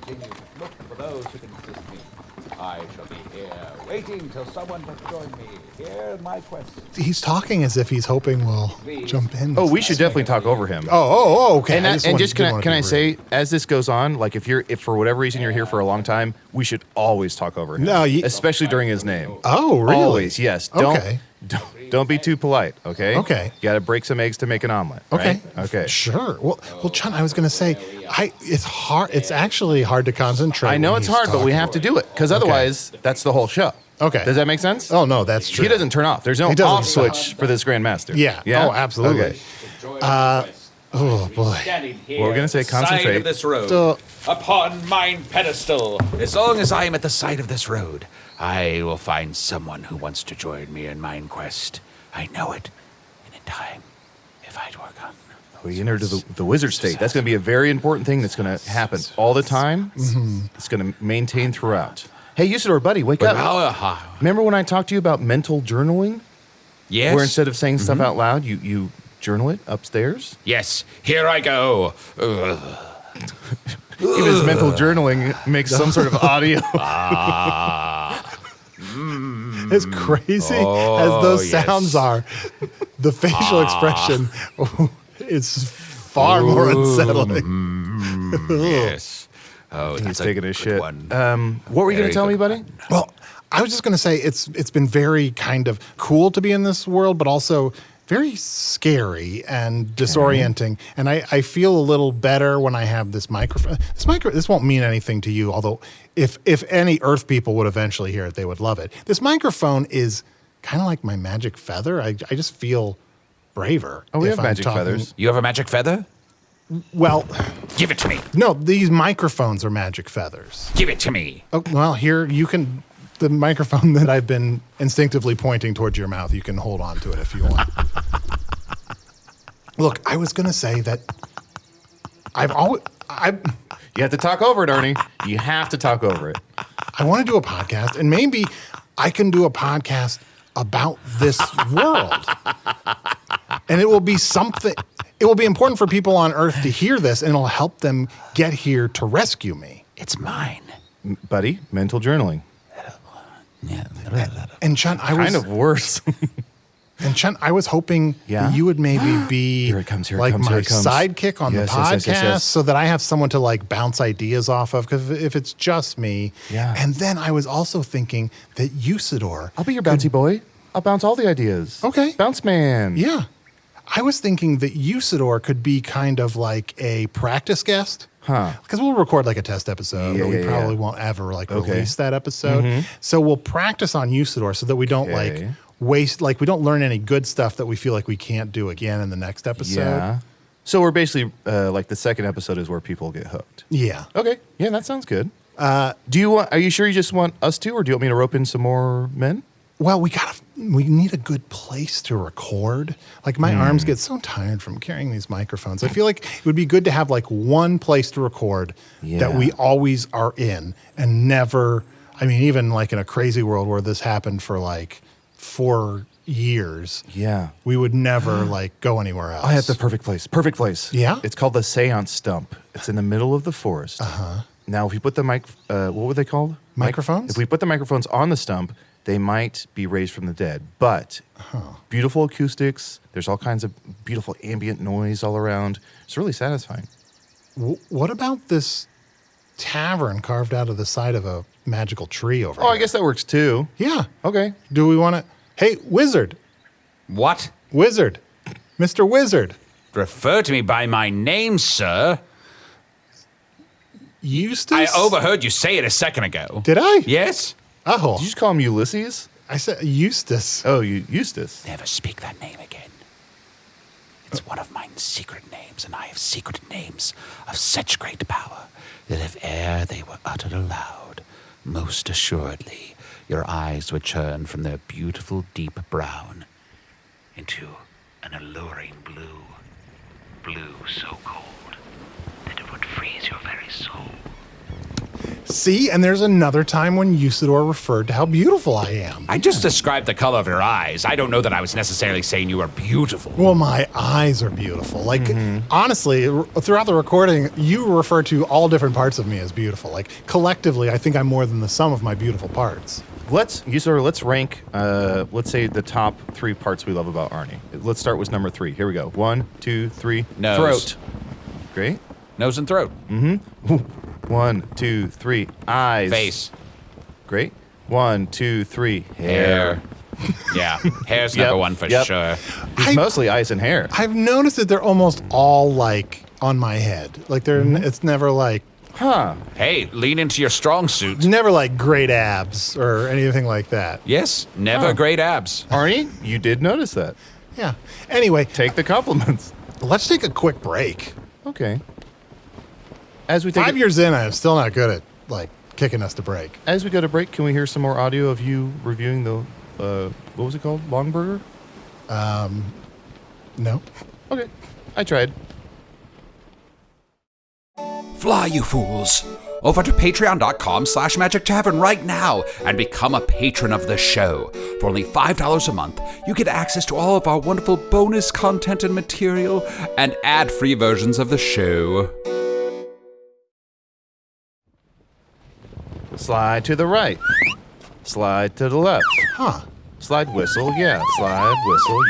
S6: continue to look for those who can assist me. I shall be here, waiting till someone will join me here in my quest.
S2: He's talking as if he's hoping we'll jump in.
S3: Oh, we should definitely talk over him.
S2: Okay.
S3: And,
S2: I
S3: can I
S2: wanna be
S3: say,
S2: rude.
S3: as this goes on, like if for whatever reason you're here for a long time, we should always talk over him.
S2: No,
S3: especially during his name.
S2: Oh, really?
S3: Always, yes.
S2: Okay.
S3: Don't be too polite, okay?
S2: Okay.
S3: You got to break some eggs to make an omelet.
S2: Okay.
S3: Right? Okay.
S2: Sure. Well, Chunt, I was going to say, it's hard. It's actually hard to concentrate.
S3: I know
S2: when
S3: it's
S2: he's
S3: hard, but we
S2: talking.
S3: have to do it because otherwise, that's the whole show.
S2: Okay.
S3: Does that make sense?
S2: Oh no, that's true.
S3: He doesn't turn off. There's no
S2: He doesn't
S3: off
S2: stop.
S3: switch for this Grandmaster.
S2: Yeah. Oh, absolutely.
S3: Okay.
S2: Oh boy.
S6: Standing here
S3: Well, we're gonna say
S6: at the side
S3: concentrate.
S6: of this road,
S2: So-
S6: upon mine pedestal.
S4: As long as I am at the side of this road, I will find someone who wants to join me in mine quest. I know it. And in time, if I'd work on.
S3: We enter the wizard state. That's going to be a very important thing that's going to happen all the time. It's going to maintain throughout. Hey, Usidore, buddy, wake up. Remember when I talked to you about mental journaling?
S4: Yes.
S3: Where instead of saying stuff out loud, you journal it upstairs?
S4: Yes. Here I go.
S3: Even his mental journaling makes some sort of audio.
S2: As crazy as those sounds are, the facial expression is far more unsettling.
S4: Yes. Oh,
S3: He's
S4: that's
S3: taking a
S4: good
S3: shit.
S4: one.
S3: What were you going to tell me, buddy?
S2: Well, I was just going to say it's been very kind of cool to be in this world, but also very scary and disorienting. And I feel a little better when I have this microphone. This won't mean anything to you, although if any Earth people would eventually hear it, they would love it. This microphone is kind of like my magic feather. I just feel braver.
S3: Oh, we
S2: if
S3: have
S2: I'm
S3: magic
S2: talking-
S3: feathers.
S4: You have a magic feather?
S2: Well,
S4: Give it to me.
S2: no, these microphones are magic feathers.
S4: Give it to me.
S2: Oh, well, here you can. The microphone that I've been instinctively pointing towards your mouth, you can hold on to it if you want. Look, I was going to say that
S3: You have to talk over it, Arnie. You have to talk over it.
S2: I want to do a podcast, and maybe I can do a podcast about this world. And it will be something, it will be important for people on Earth to hear this, and it'll help them get here to rescue me.
S4: It's mine.
S3: Buddy, mental journaling.
S2: And Chunt,
S3: Kind of worse.
S2: I was hoping that you would maybe be
S3: Here it comes, here it
S2: like
S3: comes,
S2: my
S3: here it comes.
S2: sidekick on
S3: Yes,
S2: the
S3: yes,
S2: podcast,
S3: yes, yes.
S2: so that I have someone to like bounce ideas off of. Because if it's just me, and then I was also thinking that Usidore.
S3: I'll be your bouncy boy. I'll bounce all the ideas.
S2: Okay.
S3: Bounce man.
S2: Yeah, I was thinking that Usidore could be kind of like a practice guest.
S3: Huh.
S2: Because we'll record like a test episode, but we probably won't ever like release that episode. So we'll practice on Usidore so that we don't like waste, like we don't learn any good stuff that we feel like we can't do again in the next episode.
S3: Yeah. So we're basically like the second episode is where people get hooked.
S2: Yeah.
S3: Okay. Yeah, that sounds good. Do you want? Are you sure you just want us to, or do you want me to rope in some more men?
S2: Well, we need a good place to record. Like my arms get so tired from carrying these microphones. I feel like it would be good to have like one place to record that we always are in and never, I mean, even like in a crazy world where this happened for like 4 years.
S3: Yeah.
S2: We would never like go anywhere else.
S3: I have the perfect place. Perfect place.
S2: Yeah?
S3: It's called the Seance Stump. It's in the middle of the forest. Now, if we put the what were they called?
S2: Microphones?
S3: If we put the microphones on the stump, they might be raised from the dead. But beautiful acoustics. There's all kinds of beautiful ambient noise all around. It's really satisfying.
S2: What about this tavern carved out of the side of a magical tree over
S3: Oh,
S2: here?
S3: I guess that works too.
S2: Yeah.
S3: Okay.
S2: Do we want to? Hey, Wizard.
S4: What?
S2: Wizard. Mr. Wizard.
S4: Refer to me by my name, sir.
S2: Eustace?
S4: I overheard you say it a second ago.
S2: Did I?
S4: Yes?
S2: Oh,
S3: Did you just call him Ulysses?
S2: I said Eustace.
S3: Oh, Eustace.
S4: Never speak that name again. It's one of mine secret names, and I have secret names of such great power that if e'er they were uttered aloud, most assuredly your eyes would turn from their beautiful deep brown into an alluring blue. Blue so cold that it would freeze your very soul.
S2: See, and there's another time when Usidore referred to how beautiful I am.
S4: I just described the color of your eyes. I don't know that I was necessarily saying you were beautiful.
S2: Well, my eyes are beautiful. Like, honestly, throughout the recording, you refer to all different parts of me as beautiful. Like, collectively, I think I'm more than the sum of my beautiful parts.
S3: Let's rank, let's say the top 3 parts we love about Arnie. Let's start with number 3. Here we go. 1, 2, 3.
S4: Nose.
S3: Throat. Great.
S4: Nose and throat.
S3: 1, 2, 3. Eyes.
S4: Face.
S3: Great. 1, 2, 3. Hair.
S4: Yeah, hair's
S3: Yep,
S4: number one for
S3: yep.
S4: sure.
S3: It's mostly eyes and hair.
S2: I've noticed that they're almost all, like, on my head. Like, they're it's never, like,
S3: Huh.
S4: Hey, lean into your strong suit.
S2: never, like, great abs or anything like that.
S4: Yes, never great abs.
S3: Arnie, you did notice that.
S2: Yeah. Anyway,
S3: Take the compliments.
S2: let's take a quick break.
S3: Okay. As we take
S2: 5 years in, I'm still not good at, like, kicking us to break.
S3: As we go to break, can we hear some more audio of you reviewing the what was it called? Long burger?
S2: No.
S3: Okay, I tried.
S4: Fly, you fools! Over to patreon.com/Magic Tavern right now and become a patron of the show. For only $5 a month, you get access to all of our wonderful bonus content and material and ad-free versions of the show.
S3: Slide to the right. Slide to the left.
S2: Huh.
S3: Slide whistle, yeah. Slide whistle,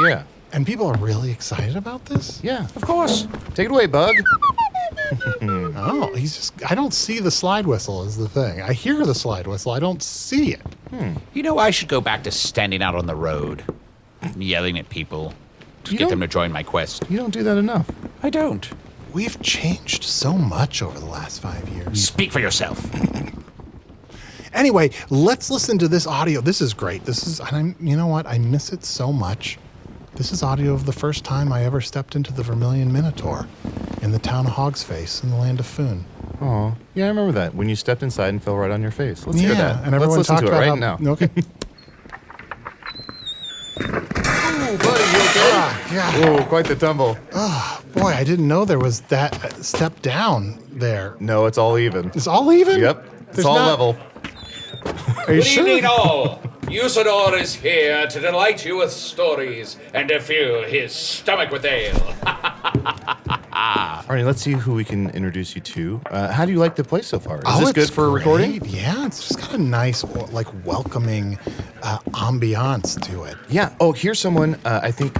S3: yeah.
S2: And people are really excited about this?
S3: Yeah, of course. Take it away, Bug.
S2: Oh, I don't see the slide whistle is the thing. I hear the slide whistle. I don't see it.
S4: You know, I should go back to standing out on the road, yelling at people to
S3: You
S4: get
S3: don't-
S4: them to join my quest.
S3: You don't do that enough.
S4: I don't.
S2: We've changed so much over the last 5 years.
S4: Speak for yourself.
S2: Anyway, let's listen to this audio. This is great. You know what? I miss it so much. This is audio of the first time I ever stepped into the Vermilion Minotaur in the town of Hogsface in the land of Foon.
S3: Oh, yeah, I remember that. When you stepped inside and fell right on your face. Let's hear that.
S2: And everyone
S3: Let's listen
S2: talked
S3: to it
S2: about
S3: right now.
S2: Okay.
S3: Oh, buddy, you okay?
S2: Yeah.
S3: Oh, quite the tumble.
S2: Boy, I didn't know there was that step down there.
S3: No, it's all even.
S2: It's all even?
S3: Yep, it's
S2: There's
S3: all
S2: not-
S3: level.
S2: Are you
S6: Good
S2: sure?
S6: evening, all. Usidore is here to delight you with stories and to fill his stomach with ale.
S3: Arnie, let's see who we can introduce you to. How do you like the place so far? Is
S2: Oh,
S3: this
S2: it's
S3: good for
S2: great.
S3: recording?
S2: Yeah, it's just got a nice, welcoming ambiance to it.
S3: Yeah. Oh, here's someone. I think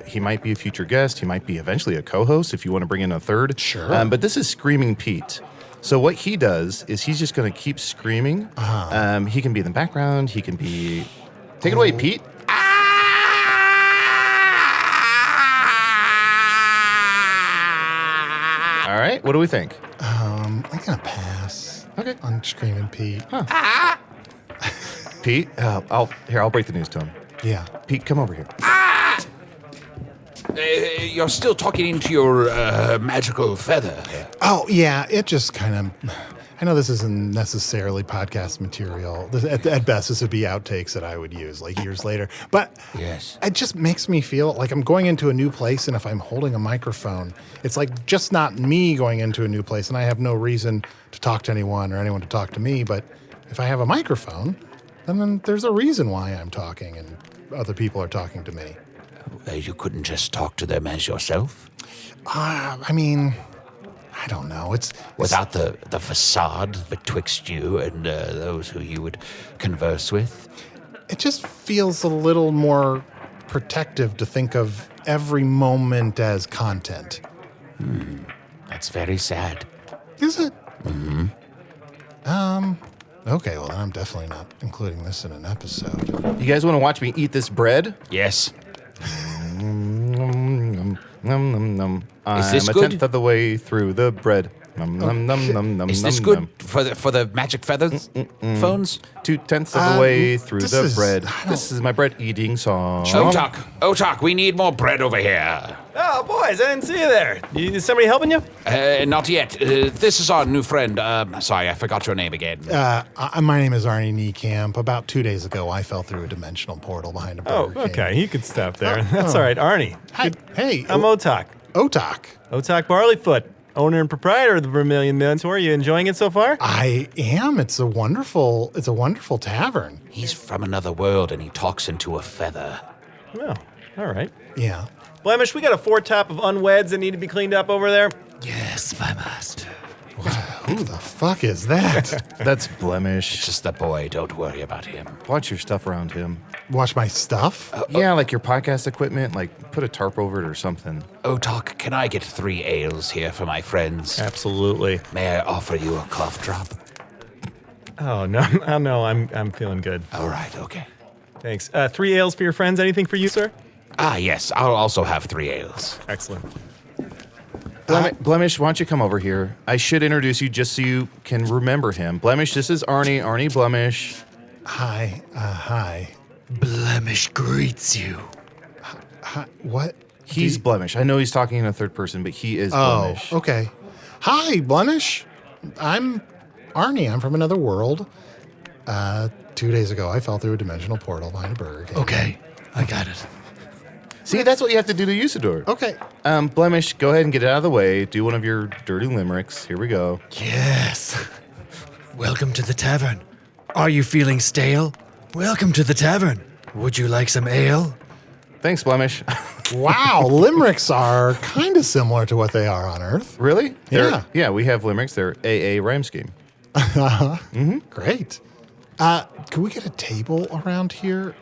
S3: he might be a future guest. He might be eventually a co-host if you want to bring in a third.
S2: Sure.
S3: But this is Screaming Pete. So what he does is he's just going to keep screaming. He can be in the background. He can be... Take it away, Pete. All right. What do we think?
S2: I'm gonna pass.
S3: Okay.
S2: On Screaming Pete.
S3: Pete, I'll break the news to him.
S2: Yeah.
S3: Pete, come over here.
S4: You're still talking into your magical feather.
S2: Oh, yeah. It just kind of. I know this isn't necessarily podcast material. At best, this would be outtakes that I would use like years later. But
S4: Yes.
S2: it just makes me feel like I'm going into a new place, and if I'm holding a microphone, it's like just not me going into a new place, and I have no reason to talk to anyone or anyone to talk to me. But if I have a microphone, then there's a reason why I'm talking, and other people are talking to me.
S4: You couldn't just talk to them as yourself?
S2: I mean, I don't know. It's
S4: Without the facade betwixt you and those who you would converse with?
S2: It just feels a little more protective to think of every moment as content.
S4: That's very sad.
S2: Is it? Mm-hmm. Okay, well, then I'm definitely not including this in an episode.
S3: You guys want to watch me eat this bread?
S4: Yes.
S3: Nom, nom, nom.
S4: Is this
S3: I'm
S4: good?
S3: a tenth of the way through the bread. Nom, nom, nom, nom, nom,
S4: Is this
S3: nom,
S4: good
S3: nom.
S4: for the magic feathers phones?
S3: 2/10 of the way through
S2: this
S3: the
S2: is-
S3: bread.
S2: I don't-
S3: This is my bread eating song.
S4: Otok, we need more bread over here.
S7: Oh, boys, I didn't see you there. Is somebody helping you?
S4: Not yet. This is our new friend. Sorry, I forgot your name again.
S2: My name is Arnie Niekamp. About 2 days ago, I fell through a dimensional portal behind a
S7: Oh,
S2: Burger King.
S7: okay. You could stop there. That's all right. Arnie.
S2: Hey,
S7: I'm Otok.
S2: Otok.
S7: Otok Barleyfoot, owner and proprietor of the Vermilion Minotaur. Are you enjoying it so far?
S2: I am. It's a wonderful tavern.
S4: He's from another world and he talks into a feather.
S7: Oh, all right.
S2: Yeah.
S7: Blemish, we got a 4-top of unweds that need to be cleaned up over there.
S4: Yes, my master.
S2: Who the fuck is that?
S3: That's Blemish.
S4: Just the boy. Don't worry about him.
S3: Watch your stuff around him.
S2: Watch my stuff?
S3: Yeah, like your podcast equipment, like put a tarp over it or something.
S4: Otok, can I get 3 ales here for my friends?
S7: Absolutely.
S4: May I offer you a cough drop?
S7: Oh, no. Oh, no, I'm feeling good.
S4: All right, okay.
S7: Thanks. 3 ales for your friends. Anything for you, sir?
S4: Ah, yes, I'll also have 3 ales.
S7: Excellent.
S3: Blemish, why don't you come over here? I should introduce you just so you can remember him. Blemish, this is Arnie. Arnie Blemish.
S2: Hi. Hi.
S8: Blemish greets you.
S2: Hi. What?
S3: He's Blemish. I know he's talking in a third person, but he is
S2: Oh,
S3: Blemish.
S2: okay. Hi, Blemish. I'm Arnie. I'm from another world. 2 days ago, I fell through a dimensional portal behind a Burger King.
S8: Okay, I got it.
S3: See, that's what you have to do to Usidore.
S2: Okay.
S3: Blemish, go ahead and get it out of the way. Do one of your dirty limericks. Here we go.
S8: Yes. Welcome to the tavern. Are you feeling stale? Welcome to the tavern. Would you like some ale?
S3: Thanks, Blemish.
S2: Wow, limericks are kind of similar to what they are on Earth.
S3: Really?
S2: Yeah.
S3: Yeah, we have limericks. They're AA rhyme scheme.
S2: Great. Could we get a table around here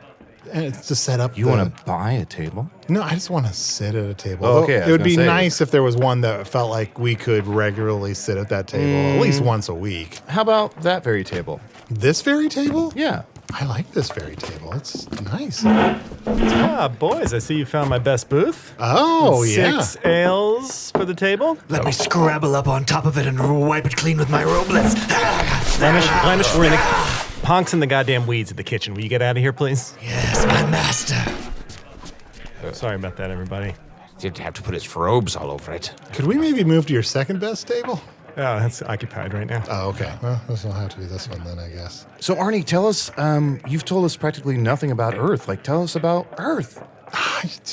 S2: to set up?
S3: You want to buy a table?
S2: No, I just want to sit at a table.
S3: Oh, okay, I
S2: It
S3: was
S2: would
S3: gonna
S2: be
S3: say-
S2: nice if there was one that felt like we could regularly sit at that table at least once a week.
S3: How about that very table?
S2: This very table?
S3: Yeah.
S2: I like this very table. It's nice.
S7: Ah, boys, I see you found my best booth.
S2: Oh, yeah.
S7: 6 ales for the table.
S8: Let me scrabble up on top of it and wipe it clean with my roblets.
S7: Blemish, we're in the Honk's in the goddamn weeds at the kitchen. Will you get out of here, please?
S8: Yes, my master.
S7: Sorry about that, everybody.
S4: Didn't have to put his robes all over it.
S2: Could we maybe move to your second best table?
S7: Oh, that's occupied right now.
S2: Oh, okay. Well, this will have to be this one then, I guess.
S3: So, Arnie, tell us, you've told us practically nothing about Earth. Like, tell us about Earth.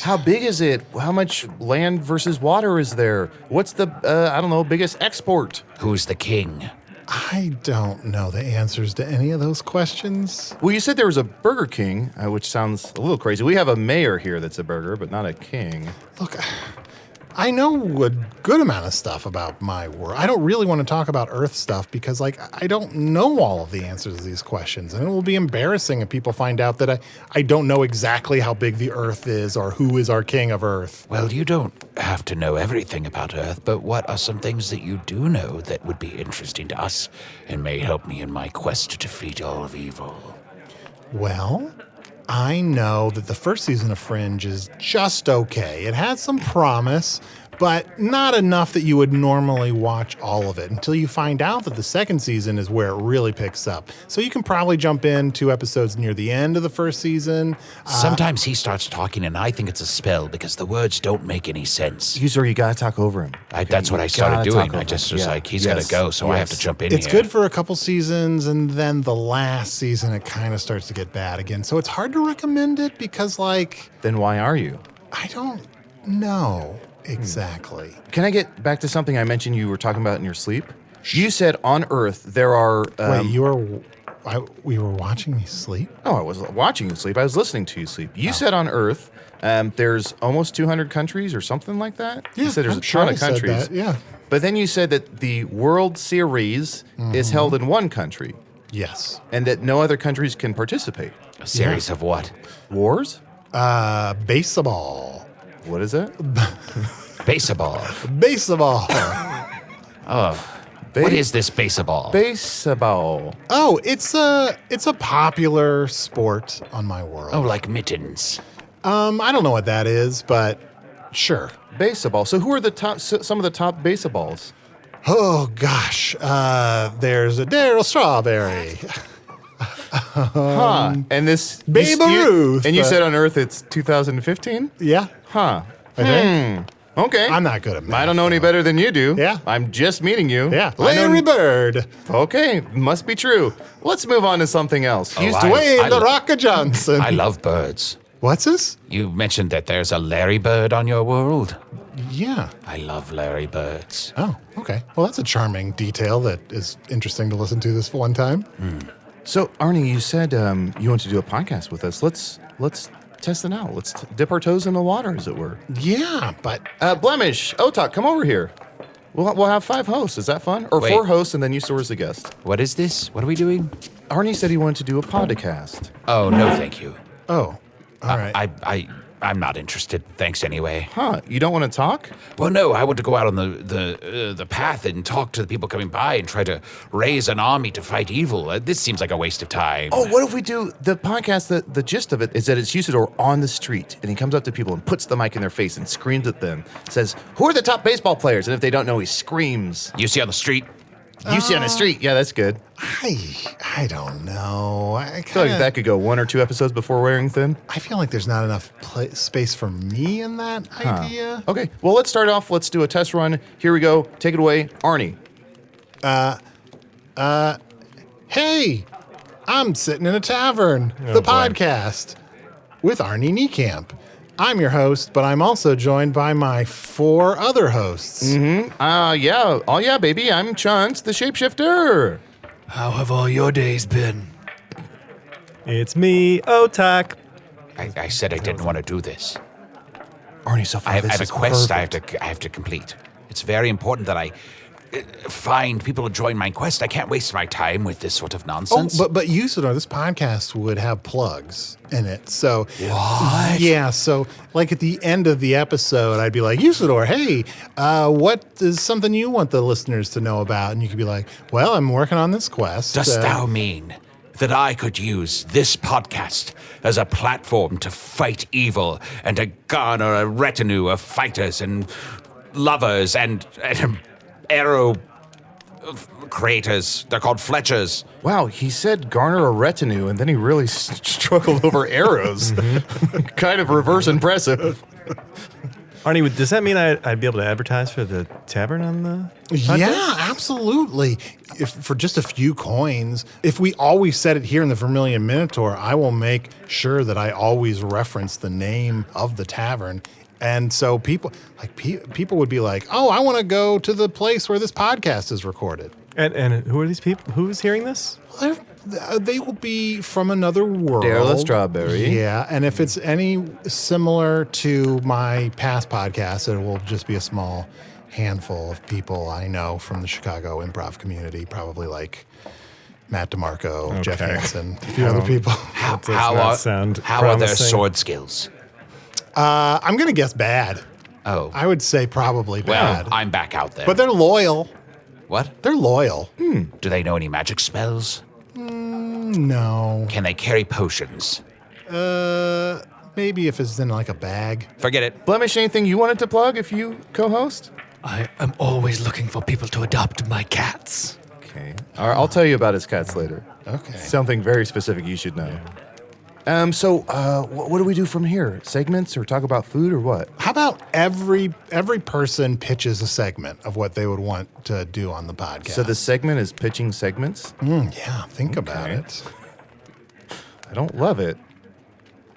S3: How big is it? How much land versus water is there? What's the, biggest export?
S4: Who's the king?
S2: I don't know the answers to any of those questions.
S3: Well, you said there was a Burger King, which sounds a little crazy. We have a mayor here that's a burger, but not a king.
S2: Look, I know a good amount of stuff about my world. I don't really want to talk about Earth stuff because, I don't know all of the answers to these questions. And it will be embarrassing if people find out that I don't know exactly how big the Earth is or who is our king of Earth.
S4: Well, you don't have to know everything about Earth, but what are some things that you do know that would be interesting to us and may help me in my quest to defeat all of evil?
S2: Well, I know that the first season of Fringe is just okay. It had some promise, but not enough that you would normally watch all of it until you find out that the second season is where it really picks up. So you can probably jump in 2 episodes near the end of the first season.
S4: Sometimes he starts talking and I think it's a spell because the words don't make any sense.
S3: Usidore, you gotta talk over him.
S4: That's what I started doing. I just was like, he's got to go, so I have to jump in
S2: It's
S4: here.
S2: good for a couple seasons, and then the last season, it kind of starts to get bad again. So it's hard to recommend it because,
S3: Then why are you?
S2: I don't know exactly.
S3: Can I get back to something I mentioned you were talking about in your sleep? You said on Earth there are...
S2: Wait, we were watching me sleep?
S3: Oh, I wasn't watching you sleep. I was listening to you sleep. You said on Earth there's almost 200 countries or something like that?
S2: Yeah,
S3: You said there's
S2: I'm
S3: a
S2: sure
S3: ton
S2: I
S3: of
S2: said
S3: countries.
S2: that, yeah.
S3: But then you said that the World Series is held in one country
S2: Yes.
S3: and that no other countries can participate.
S4: A series of what?
S3: Wars?
S2: Baseball.
S3: What is that?
S4: Baseball.
S2: Baseball.
S4: What is this baseball?
S3: Baseball.
S2: Oh, it's a popular sport on my world.
S4: Oh, like mittens.
S2: I don't know what that is, but sure.
S3: Baseball. So who are the top? Some of the top baseballs?
S2: Oh gosh, there's a Daryl Strawberry.
S3: And this
S2: Babe Ruth.
S3: And you said on Earth it's 2015.
S2: Yeah,
S3: Huh.
S2: I think.
S3: Okay.
S2: I'm not good at math.
S3: I don't know any better than you do.
S2: Yeah.
S3: I'm just meeting you.
S2: Yeah,
S3: I know-
S2: Larry Bird.
S3: Okay, must be true. Let's move on to something else.
S4: Oh,
S2: He's
S4: I-
S2: Dwayne
S4: I
S2: the
S4: lo-
S2: Rocker Johnson.
S4: I love birds.
S2: What's this?
S4: You mentioned that there's a Larry bird on your world.
S2: Yeah.
S4: I love Larry birds.
S2: Oh, okay. Well, that's a charming detail that is interesting to listen to this one time.
S3: So, Arnie, you said you want to do a podcast with us. Let's test it out. Let's dip our toes in the water, as it were.
S2: Yeah, but
S3: Blemish, Otok, come over here. We'll have 5 hosts. Is that fun? Or
S4: Wait.
S3: 4 hosts and then Usidore as a guest.
S4: What is this? What are we doing?
S3: Arnie said he wanted to do a podcast.
S4: Oh, no, thank you.
S2: all right.
S4: I'm not interested. Thanks anyway.
S3: Huh? You don't want to talk?
S4: Well, no, I want to go out on the path and talk to the people coming by and try to raise an army to fight evil. This seems like a waste of time.
S3: Oh, what if we do the podcast? The gist of it is that it's Usidore on the street, and he comes up to people and puts the mic in their face and screams at them. Says, "Who are the top baseball players?" And if they don't know, he screams.
S4: You see on the street?
S3: You see on the street. Yeah, that's good.
S2: I don't know.
S3: I feel like that could go 1 or 2 episodes before wearing thin.
S2: I feel like there's not enough space for me in that idea.
S3: Okay, well, let's start off. Let's do a test run. Here we go. Take it away, Arnie.
S2: Hey, I'm sitting in a tavern, the podcast, with Arnie Niekamp. I'm your host, but I'm also joined by my 4 other hosts.
S3: Yeah. Oh, yeah, baby. I'm Chunt, the shapeshifter.
S8: How have all your days been?
S7: It's me, Otok.
S4: I said I didn't want to do this.
S3: Arnie, so far,
S4: I have
S3: this
S4: a
S3: is
S4: quest
S3: perfect.
S4: I have to complete. It's very important that I find people to join my quest. I can't waste my time with this sort of nonsense.
S2: But Usidore, this podcast would have plugs in it. So
S4: What?
S2: Yeah, so like at the end of the episode, I'd be like, Usidore, hey, what is something you want the listeners to know about? And you could be like, well, I'm working on this quest.
S4: Dost thou mean that I could use this podcast as a platform to fight evil and to garner a retinue of fighters and lovers and arrow creators? They're called Fletchers.
S3: Wow, he said garner a retinue, and then he really struggled over arrows. Kind of reverse impressive.
S7: Arnie, does that mean I'd be able to advertise for the tavern on the podcast?
S2: Yeah, absolutely. If for just a few coins, if we always said it here in the Vermilion Minotaur, I will make sure that I always reference the name of the tavern. And so people would be like, "Oh, I want to go to the place where this podcast is recorded."
S7: And who are these people? Who's hearing this?
S2: They will be from another world.
S3: Darla Strawberry.
S2: Yeah, and if it's any similar to my past podcast, it will just be a small handful of people I know from the Chicago improv community, probably like Matt DeMarco, Jeff
S7: Okay.
S2: Hansen, a few other people.
S4: How
S7: not sound
S4: are their
S7: promising.
S4: sword skills?
S2: I'm going to guess bad.
S4: Oh,
S2: I would say probably
S4: well,
S2: bad.
S4: I'm back out there.
S2: But they're loyal.
S4: What?
S2: They're loyal.
S4: Do they know any magic spells?
S2: No.
S4: Can they carry potions?
S2: Maybe if it's in like a bag.
S4: Forget it.
S3: Blemish, anything you wanted to plug if you co-host?
S8: I am always looking for people to adopt my cats.
S3: Okay. All right, I'll tell you about his cats later.
S2: Okay.
S3: Something very specific you should know. What do we do from here? Segments or talk about food or what?
S2: How about every person pitches a segment of what they would want to do on the podcast?
S3: So the segment is pitching segments?
S2: Yeah, think about
S3: Okay.
S2: it.
S3: I don't love it,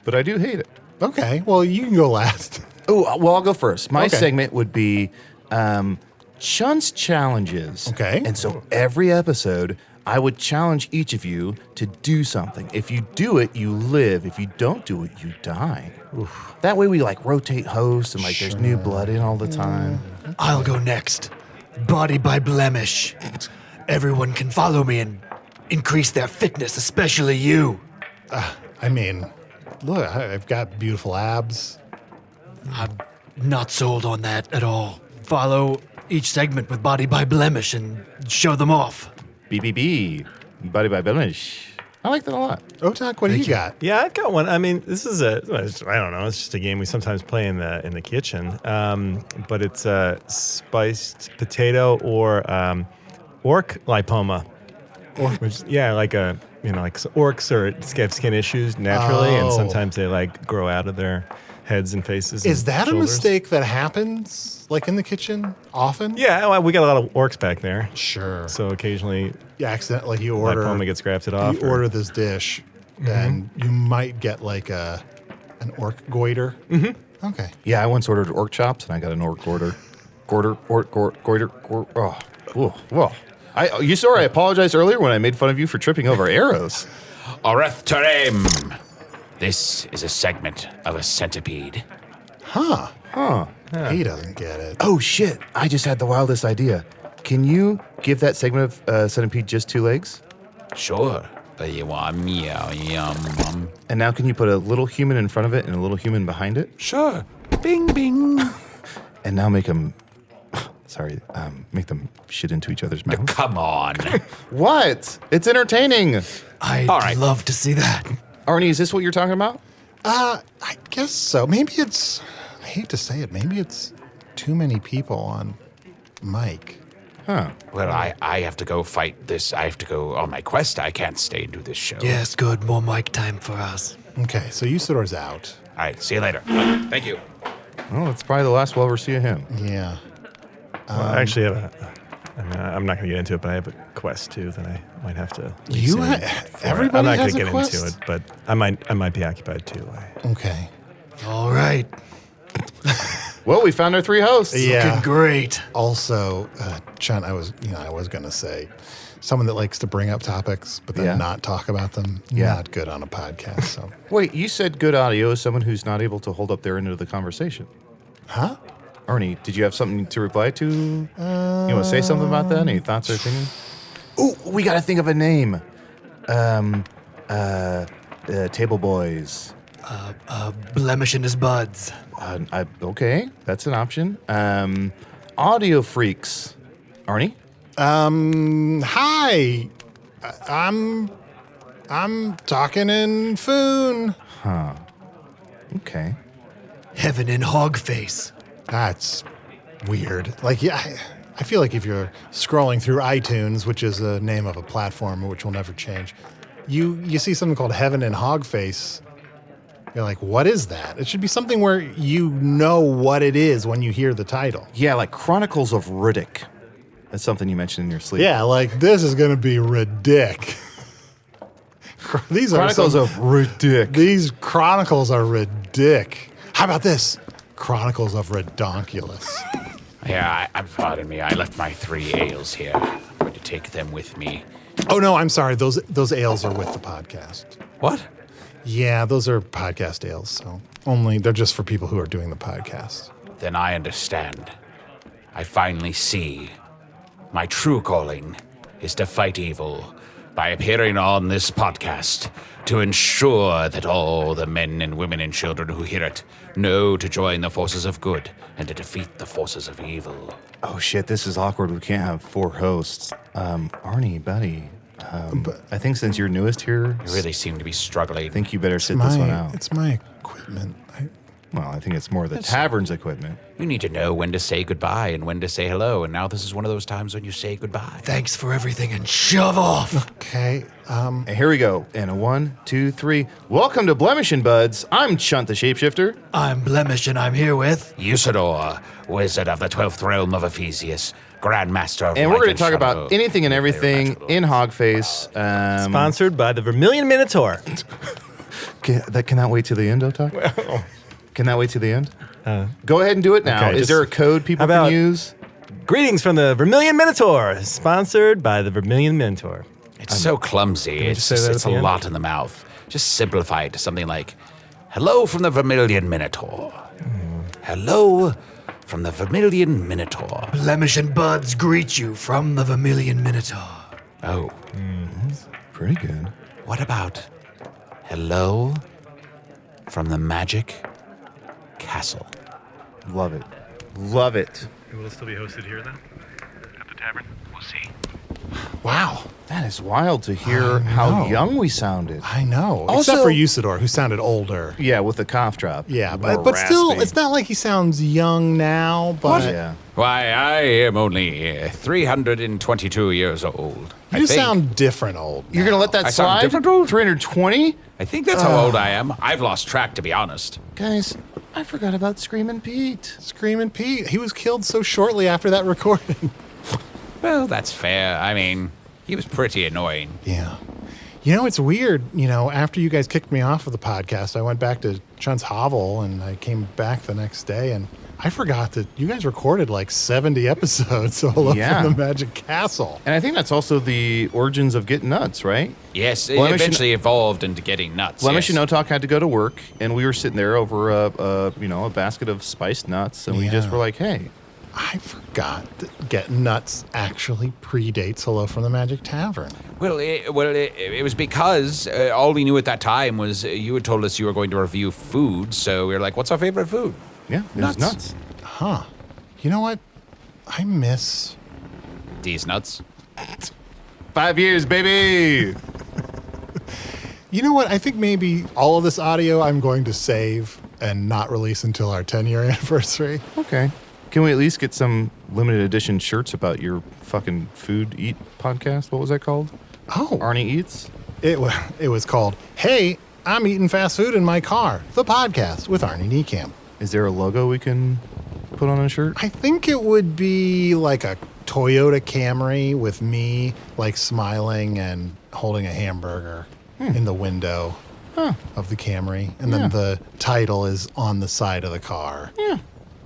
S3: but I do hate it.
S2: Okay, well, you can go last.
S3: Oh, well, I'll go first. My
S2: Okay.
S3: segment would be Chunt's Challenges.
S2: Okay.
S3: And so every episode, I would challenge each of you to do something. If you do it, you live. If you don't do it, you die. That way we like rotate hosts and like there's new blood in all the time.
S8: I'll go next. Body by Blemish. Everyone can follow me and increase their fitness, especially you.
S2: I mean, look, I've got beautiful abs.
S8: I'm not sold on that at all. Follow each segment with Body by Blemish and show them off.
S3: BBB. Body by Blemish. I like that a lot.
S2: Otak, what do you got?
S7: Yeah, I've got one. I mean, this is I don't know. It's just a game we sometimes play in the kitchen. But it's spiced potato or orc lipoma. Which, yeah, like orcs have skin issues naturally, and
S2: Oh.
S7: sometimes they like grow out of their heads and faces.
S2: Is
S7: and
S2: that a
S7: shoulders.
S2: mistake that happens, like in the kitchen, often?
S7: Yeah, well, we got a lot of orcs back there,
S2: Sure.
S7: so occasionally
S2: You accidentally, you order,
S7: lipoma gets grafted off.
S2: you order this dish, and you might get like an orc goiter. Mm-hmm. Okay.
S3: Yeah, I once ordered orc chops and I got an orc goiter. Goiter. Oh, whoa. You sorry, I apologized earlier when I made fun of you for tripping over arrows.
S4: Oreth Terem. This is a segment of a centipede.
S2: He doesn't get it.
S3: Oh shit, I just had the wildest idea. Can you give that segment of Centipede just 2 legs?
S4: Sure. But you want meow yum.
S3: And now can you put a little human in front of it and a little human behind it?
S4: Sure. Bing bing.
S3: And now make them shit into each other's mouths.
S4: Come on.
S3: What? It's entertaining.
S8: I'd
S4: All right.
S8: love to see that.
S3: Arnie, is this what you're talking about?
S2: I guess so. Maybe it's, I hate to say it, maybe it's too many people on mic.
S3: Huh.
S4: Well, I have to go fight this. I have to go on my quest. I can't stay and do this show.
S8: Yes, good. More mic time for us.
S2: Okay, so Usidore's out.
S4: All right. See you later. Thank you.
S3: Well, it's probably the last we'll ever see of him.
S2: Yeah.
S7: Well, I actually have I'm not going to get into it, but I have a quest too that I might have to.
S2: You
S7: resume
S2: ha-
S7: for it.
S2: everybody
S7: I'm not
S2: has
S7: gonna
S2: a
S7: get
S2: quest?
S7: into it, but I might be occupied too.
S2: Okay.
S8: All right.
S3: Well, we found our 3 hosts.
S8: Looking great.
S2: Also, Chunt, I was going to say, someone that likes to bring up topics but then not talk about them, not good on a podcast. So,
S3: Wait, you said good audio is someone who's not able to hold up their end of the conversation.
S2: huh?
S3: Arnie, did you have something to reply to? You want to say something about that? Any thoughts or opinions? Ooh, we got to think of a name. Table Boys.
S8: Blemish in his buds.
S3: Okay, that's an option. Audio Freaks. Arnie?
S2: Hi. I'm talking in Foon.
S3: Okay.
S8: Heaven in Hogface.
S2: That's weird. Like, yeah, I feel like if you're scrolling through iTunes, which is the name of a platform which will never change, you see something called Heaven in Hogface. You're like, what is that? It should be something where you know what it is when you hear the title.
S3: Yeah, like Chronicles of Riddick. That's something you mentioned in your sleep.
S2: Yeah, like this is going to be ridic. These
S3: Chronicles
S2: are
S3: of Riddick.
S2: These chronicles are ridic. How about this? Chronicles of Redonkulous.
S4: Yeah, pardon me. I left my 3 ales here. I'm going to take them with me.
S2: Oh no, I'm sorry. Those ales are with the podcast.
S4: What?
S2: Yeah, those are podcast ales. So they're just for people who are doing the podcast.
S4: Then I understand. I finally see. My true calling is to fight evil by appearing on this podcast to ensure that all the men and women and children who hear it know to join the forces of good and to defeat the forces of evil.
S3: Oh shit, this is awkward. We can't have 4 hosts. Arnie, buddy. I think since you're newest here,
S4: I really seem to be struggling.
S3: I think you better sit this one out.
S2: It's my equipment.
S3: I think it's more the tavern's equipment.
S4: You need to know when to say goodbye and when to say hello, and now this is one of those times when you say goodbye.
S8: Thanks for everything and shove off.
S2: Okay.
S3: And here we go. And a 1, 2, 3. Welcome to Blemish and Buds. I'm Chunt the Shapeshifter.
S8: I'm Blemish and I'm here with...
S4: Usidore, wizard of the 12th realm of Ephesius, Grandmaster of
S3: And we're
S4: Light
S3: going to talk about
S4: Shadow.
S3: anything and everything in Hogface.
S7: Sponsored by the Vermilion Minotaur.
S3: Cannot wait to the end, Otok? Can that wait to the end? Go ahead and do it now.
S7: okay,
S3: Is there a code people
S7: how about-
S3: can use?
S7: Greetings from the Vermilion Minotaur. Sponsored by the Vermilion Minotaur.
S4: It's so clumsy. It's
S7: say that
S4: it's
S7: at
S4: a
S7: the end?
S4: lot in the mouth. Just simplify it to something like, hello from the Vermilion Minotaur. Hello from the Vermilion Minotaur.
S8: Blemish and Buds greet you from the Vermilion Minotaur.
S4: Oh,
S3: Pretty good.
S4: what about hello from the Magic Castle?
S3: Love it. Love it.
S7: Will it still be hosted here then?
S5: At the tavern, we'll see.
S2: Wow.
S3: That is wild to hear how young we sounded.
S2: I know.
S3: Also-
S2: Except for Usidore, who sounded older.
S3: Yeah, with the cough drop.
S2: Yeah,
S3: More
S2: but still,
S3: raspy.
S2: it's not like he sounds young now. But
S3: Yeah.
S4: Why, I am only 322 years old.
S2: you sound different old.
S3: You're going to let that
S4: I sound
S3: slide?
S4: different, old?
S3: 320?
S4: I think that's how old I am. I've lost track, to be honest.
S3: Guys, I forgot about Screamin' Pete.
S2: Screamin' Pete. He was killed so shortly after that recording.
S4: Well, that's fair. I mean, he was pretty annoying.
S2: Yeah. You know, it's weird. You know, after you guys kicked me off of the podcast, I went back to Chunt's hovel and I came back the next day and I forgot that you guys recorded like 70 episodes solo
S3: Yeah.
S2: from the Magic Castle.
S3: And I think that's also the origins of Getting Nuts, right?
S4: Yes, it
S3: Blemish and-
S4: eventually evolved into getting nuts.
S3: Blemish
S4: yes.
S3: and Otok had to go to work, and we were sitting there over a basket of spiced nuts, and we just
S2: Yeah.
S3: were like, hey.
S2: I forgot that Get Nuts actually predates Hello from the Magic Tavern.
S4: Well, it was because all we knew at that time was you had told us you were going to review food, so we were like, what's our favorite food?
S3: Yeah, it was nuts.
S2: Huh. You know what? I miss...
S4: These nuts.
S3: 5 years, baby!
S2: You know what? I think maybe all of this audio I'm going to save and not release until our 10-year anniversary.
S3: Okay. Can we at least get some limited edition shirts about your fucking food eat podcast? What was that called?
S2: Oh.
S3: Arnie Eats?
S2: It was called, Hey, I'm Eating Fast Food in My Car, the podcast with Arnie Niekamp.
S3: Is there a logo we can put on a shirt?
S2: I think it would be like a Toyota Camry with me like smiling and holding a hamburger in the window. of the Camry, and then the title is on the side of the car.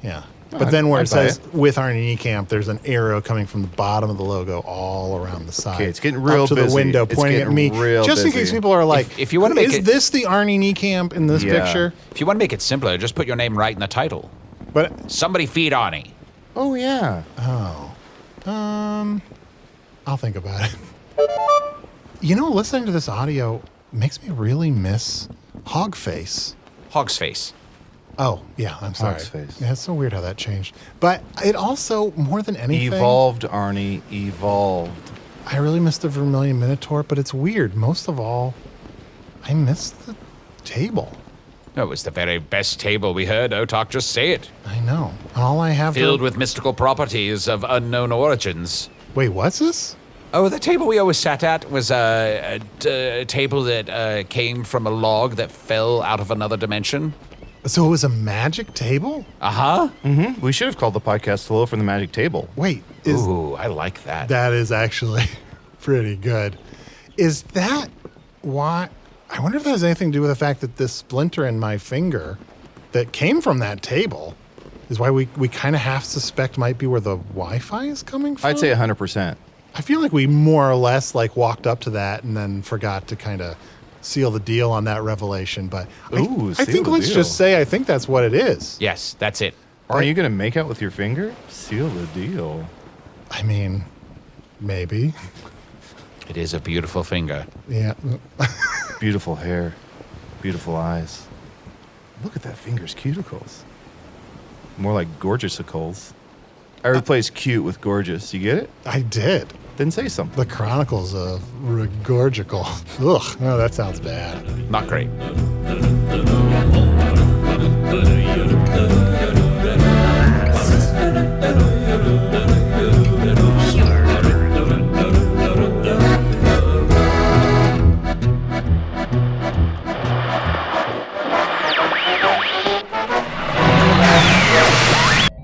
S2: Yeah. But then where it says with Arnie Niekamp, there's an arrow coming from the bottom of the logo all around the side.
S3: Okay, it's getting real
S2: up to
S3: busy.
S2: the window,
S3: It's
S2: pointing at
S3: getting
S2: me.
S3: real
S2: Just in
S3: busy.
S2: case people are like,
S4: If you wanna make
S2: is
S4: it-
S2: this the Arnie Niekamp in this
S3: Yeah.
S2: picture?
S4: If you want to make it simpler, just put your name right in the title.
S2: But
S4: Somebody feed Arnie.
S3: Oh, yeah.
S2: I'll think about it. Listening to this audio makes me really miss Hogface.
S4: Hog's face.
S2: Oh, yeah, I'm sorry.
S3: Hogface.
S2: Yeah, it's so weird how that changed. But it also, more than anything,
S3: Evolved, Arnie. Evolved.
S2: I really miss the Vermilion Minotaur, but it's weird. Most of all, I miss the table.
S4: It was the very best table we heard Otok just say it.
S2: I know. All I have
S4: Filled with mystical properties of unknown origins.
S2: Wait, what's this?
S4: Oh, the table we always sat at was a table that came from a log that fell out of another dimension.
S2: So it was a magic table?
S4: Uh-huh.
S3: We should have called the podcast Hello from the Magic Table.
S2: Wait,
S4: Ooh, I like that.
S2: that is actually pretty good. Is that why? I wonder if that has anything to do with the fact that this splinter in my finger that came from that table is why we kind of half suspect might be where the Wi-Fi is coming from?
S3: I'd say 100%.
S2: I feel like we more or less walked up to that and then forgot to kind of seal the deal on that revelation. But
S3: Ooh,
S2: I
S3: seal
S2: think
S3: the
S2: let's
S3: deal.
S2: just say I think that's what it is.
S4: Yes, that's it.
S3: Are you going to make out with your finger? Seal the deal.
S2: I mean, maybe.
S4: It is a beautiful finger.
S2: Yeah.
S3: Beautiful hair. Beautiful eyes. Look at that finger's cuticles. More like gorgeousicles. I replaced cute with gorgeous. You get it?
S2: I did.
S3: Then say something.
S2: The Chronicles of Regorgical. Ugh, no, that sounds bad.
S4: Not great.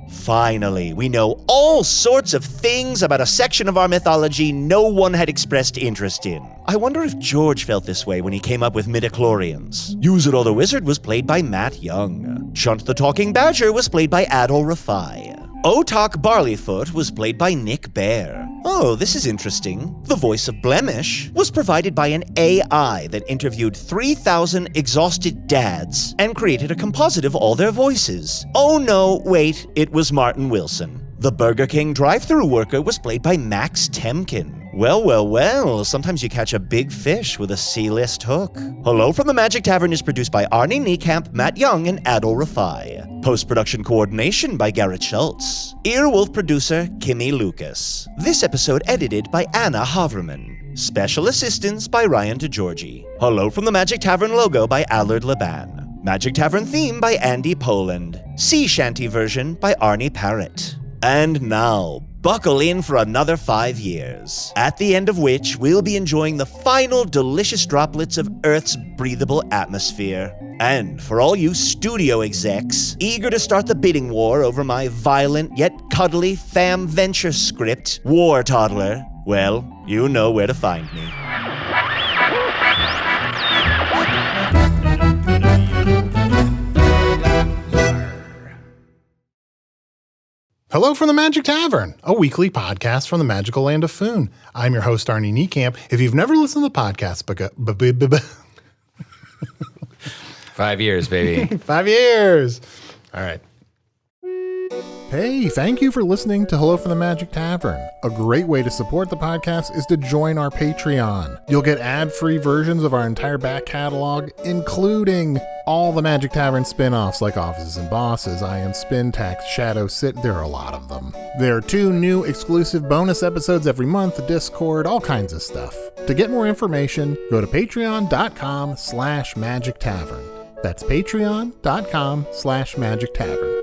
S1: Finally, we know all sorts of things about a section of our mythology no one had expressed interest in. I wonder if George felt this way when he came up with midichlorians. Usidore the Wizard was played by Matt Young. Chunt the Talking Badger was played by Adal Rifai. Otok Barleyfoot was played by Nick Baer. Oh, this is interesting. The voice of Blemish was provided by an AI that interviewed 3,000 exhausted dads and created a composite of all their voices. Oh no, wait, it was Martin Wilson. The Burger King drive-thru worker was played by Max Temkin. Well, sometimes you catch a big fish with a C-list hook. Hello from the Magic Tavern is produced by Arnie Niekamp, Matt Young, and Adal Rifai. Post-production coordination by Garrett Schultz. Earwolf producer Kimmie Lucas. This episode edited by Anna Havermann. Special assistance by Ryan DiGiorgi. Hello from the Magic Tavern logo by Allard Laban. Magic Tavern theme by Andy Poland. Sea Shanty version by Arnie Parrott. And now, buckle in for another 5 years, at the end of which we'll be enjoying the final delicious droplets of Earth's breathable atmosphere. And for all you studio execs eager to start the bidding war over my violent yet cuddly fam venture script, War Toddler, well, you know where to find me.
S2: Hello from the Magic Tavern, a weekly podcast from the magical land of Foon. I'm your host, Arnie Niekamp. If you've never listened to the podcast,
S4: 5 years, baby.
S2: 5 years. All right. Hey, thank you for listening to Hello from the Magic Tavern. A great way to support the podcast is to join our Patreon. You'll get ad-free versions of our entire back catalog, including all the Magic Tavern spin-offs like Offices and Bosses, I Am Spin Tax, Shadow Sit. There are a lot of them. There are 2 new exclusive bonus episodes every month, Discord, all kinds of stuff. To get more information, go to patreon.com/Magic Tavern. That's patreon.com/Magic Tavern.